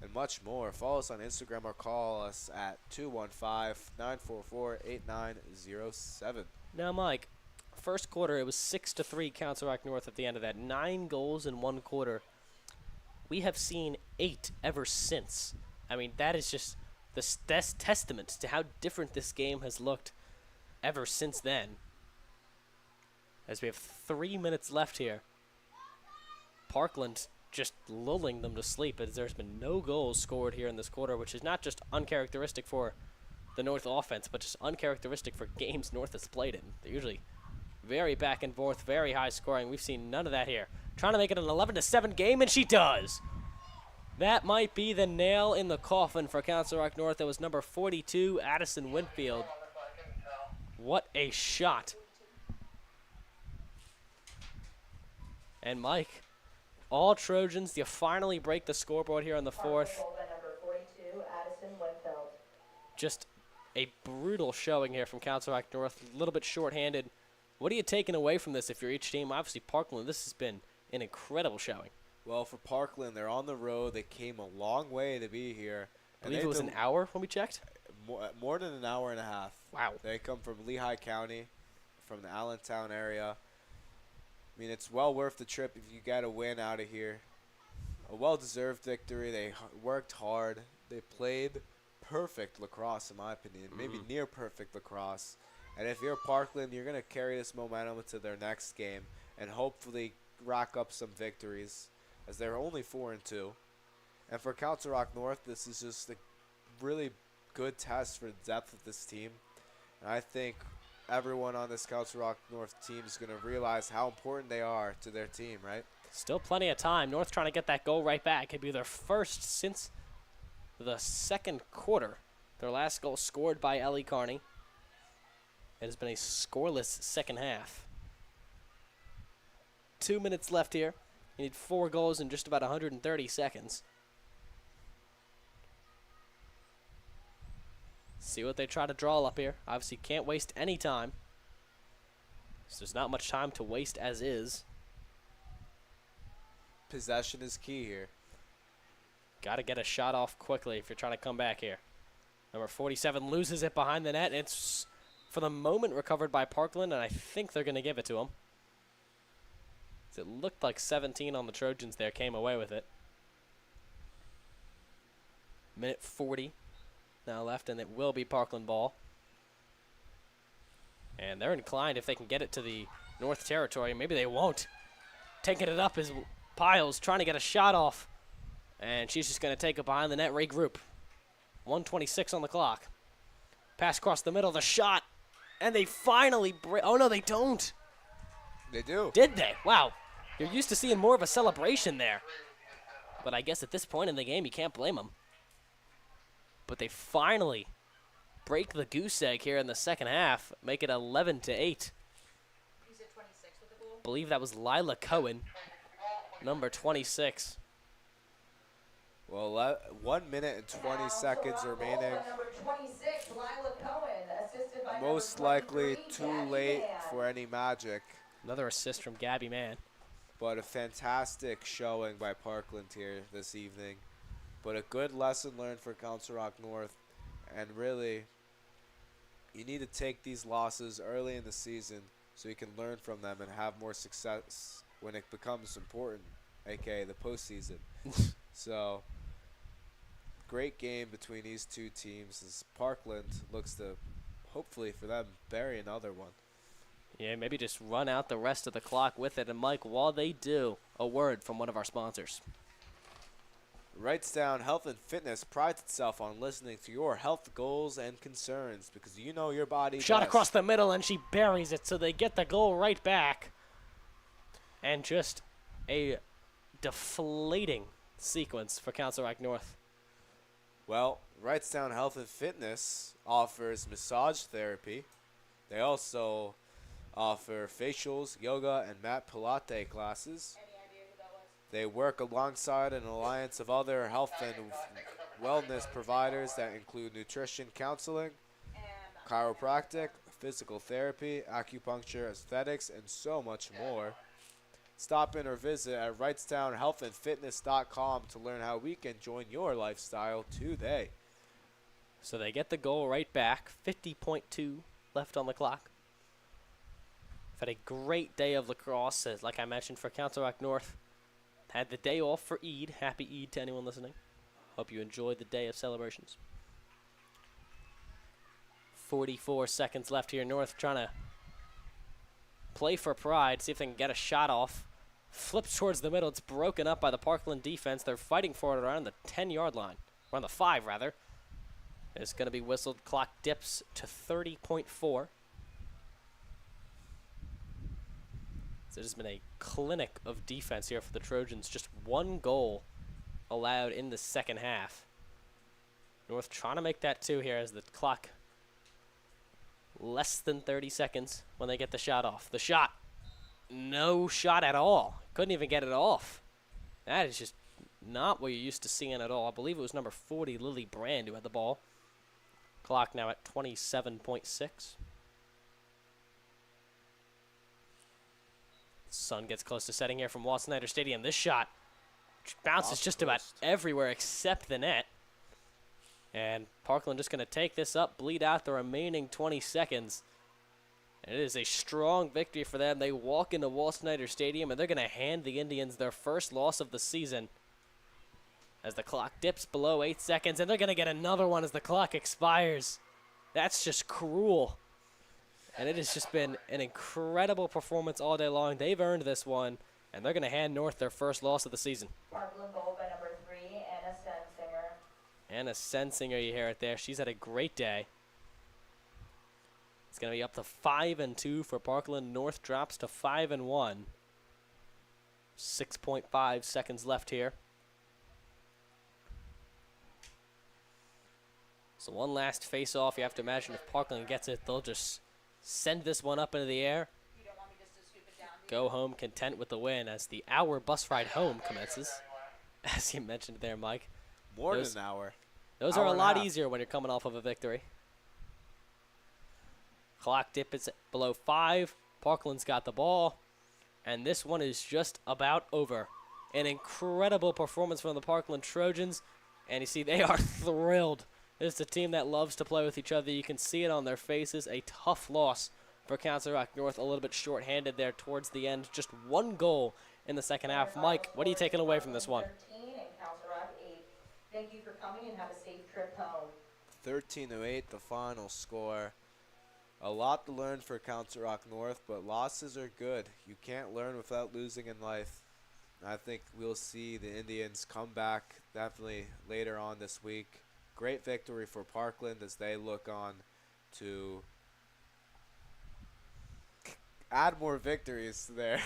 and much more. Follow us on Instagram or call us at 215-944-8907. Now, Mike, first quarter, it was 6-3 Council Rock North at the end of that. 9 goals in 1 quarter. We have seen 8 ever since. I mean, that is just the testament to how different this game has looked ever since then. As we have 3 minutes left here. Parkland just lulling them to sleep as there's been no goals scored here in this quarter, which is not just uncharacteristic for the North offense, but just uncharacteristic for games North has played in. They're usually very back and forth, very high scoring. We've seen none of that here. Trying to make it an 11-7 game, and she does. That might be the nail in the coffin for Council Rock North. That was number 42, Addison Winfield. What a shot. And Mike, all Trojans, you finally break the scoreboard here on the 4th. Number 42, Addison Winfield. Just a brutal showing here from Council Rock North. A little bit shorthanded. What are you taking away from this if you're each team? Obviously, Parkland, this has been an incredible showing. Well, for Parkland, they're on the road. They came a long way to be here. I believe it was an hour when we checked. more than an hour and a half. Wow. They come from Lehigh County, from the Allentown area. I mean, it's well worth the trip if you get a win out of here. A well-deserved victory. They worked hard. They played perfect lacrosse, in my opinion. Maybe near perfect lacrosse. And if you're Parkland, you're going to carry this momentum into their next game and hopefully rack up some victories, as they're only 4-2. And for Council Rock North, this is just a really good test for the depth of this team. And I think everyone on this Council Rock North team is going to realize how important they are to their team, right? Still plenty of time. North trying to get that goal right back. It'd be their first since the second quarter. Their last goal scored by Ellie Carney. It has been a scoreless second half. 2 minutes left here. You need 4 goals in just about 130 seconds. See what they try to draw up here. Obviously can't waste any time. So there's not much time to waste as is. Possession is key here. Got to get a shot off quickly if you're trying to come back here. Number 47 loses it behind the net. It's, for the moment, recovered by Parkland, and I think they're going to give it to him. It looked like 17 on the Trojans there came away with it. Minute 40 now left, and it will be Parkland ball. And they're inclined if they can get it to the North territory. Maybe they won't. Taking it up is Piles trying to get a shot off. And she's just going to take it behind the net, regroup. 1:26 on the clock. Pass across the middle, the shot. And they finally break. Oh, no, they don't. They do. Did they? Wow. You're used to seeing more of a celebration there. But I guess at this point in the game, you can't blame them. But they finally break the goose egg here in the second half, make it 11-8. Believe that was Lila Cohen, number 26. Well, 1 minute and 20 seconds remaining. Number 26, Lila Cohen, assisted by Most number likely 23, too Gabby late Mann. for any magic, Another assist from Gabby Mann. but a fantastic showing by Parkland here this evening. But a good lesson learned for Council Rock North. And really, you need to take these losses early in the season so you can learn from them and have more success when it becomes important, aka the postseason. So, great game between these two teams as Parkland looks to, hopefully for them, bury another one. Yeah, maybe just run out the rest of the clock with it. And Mike, while they do, a word from one of our sponsors. Wrightstown Health and Fitness prides itself on listening to your health goals and concerns because you know your body Shot best. across the middle, and she buries it, so they get the goal right back. And just a deflating sequence for Council Rock North. Well, Wrightstown Health and Fitness offers massage therapy. They also offer facials, yoga, and mat Pilates classes. They work alongside an alliance of other health and wellness providers that include nutrition counseling, chiropractic, physical therapy, acupuncture, aesthetics, and so much more. Stop in or visit at wrightstownhealthandfitness.com to learn how we can join your lifestyle today. So they get the goal right back. 50.2 left on the clock. Had a great day of lacrosse, as like I mentioned, for Council Rock North. Had the day off for Eid. Happy Eid to anyone listening. Hope you enjoyed the day of celebrations. 44 seconds left here. North trying to play for pride, see if they can get a shot off. Flips towards the middle. It's broken up by the Parkland defense. They're fighting for it around the 10-yard line. Around the 5, rather. It's going to be whistled. Clock dips to 30.4. So it has been a clinic of defense here for the Trojans. Just one goal allowed in the second half. North trying to make that 2 here as the clock less than 30 seconds when they get the shot off. The shot. No shot at all. Couldn't even get it off. That is just not what you're used to seeing at all. I believe it was number 40, Lily Brand, who had the ball. Clock now at 27.6. Sun gets close to setting here from Walt Snyder Stadium. This shot bounces just about everywhere except the net. And Parkland just going to take this up, bleed out the remaining 20 seconds. And it is a strong victory for them. They walk into Wall Snyder Stadium, and they're going to hand the Indians their first loss of the season. As the clock dips below 8 seconds, and they're going to get another one as the clock expires. That's just cruel. And it has just been an incredible performance all day long. They've earned this one, and they're going to hand North their first loss of the season. Parkland goal by number 3, Anna Stensinger. Anna Sensinger, you hear it there. She's had a great day. It's going to be up to 5-2 for Parkland. North drops to 5-1. 6.5 seconds left here. So one last face-off. You have to imagine if Parkland gets it, they'll just send this one up into the air. Go home content with the win as the hour bus ride home commences. As you mentioned there, Mike. More than an hour. Those Hour are a and a lot half. easier when you're coming off of a victory. Clock dip is below 5. Parkland's got the ball. And this one is just about over. An incredible performance from the Parkland Trojans. And you see, they are thrilled. This is a team that loves to play with each other. You can see it on their faces. A tough loss for Council Rock North. A little bit short-handed there towards the end. Just one goal in the second half. Mike, what are you taking away from this one? 13 and Council Rock 8. Thank you for coming and have a safe trip home. 13-8, the final score. A lot to learn for Council Rock North, but losses are good. You can't learn without losing in life. I think we'll see the Indians come back definitely later on this week. Great victory for Parkland as they look on to add more victories there.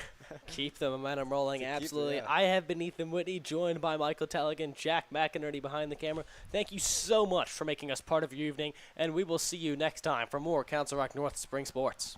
Keep the momentum rolling, To keep it, absolutely. yeah. I have been Ethan Whitney, joined by Micheal Telegin, Jack McInerney behind the camera. Thank you so much for making us part of your evening, and we will see you next time for more Council Rock North Spring Sports.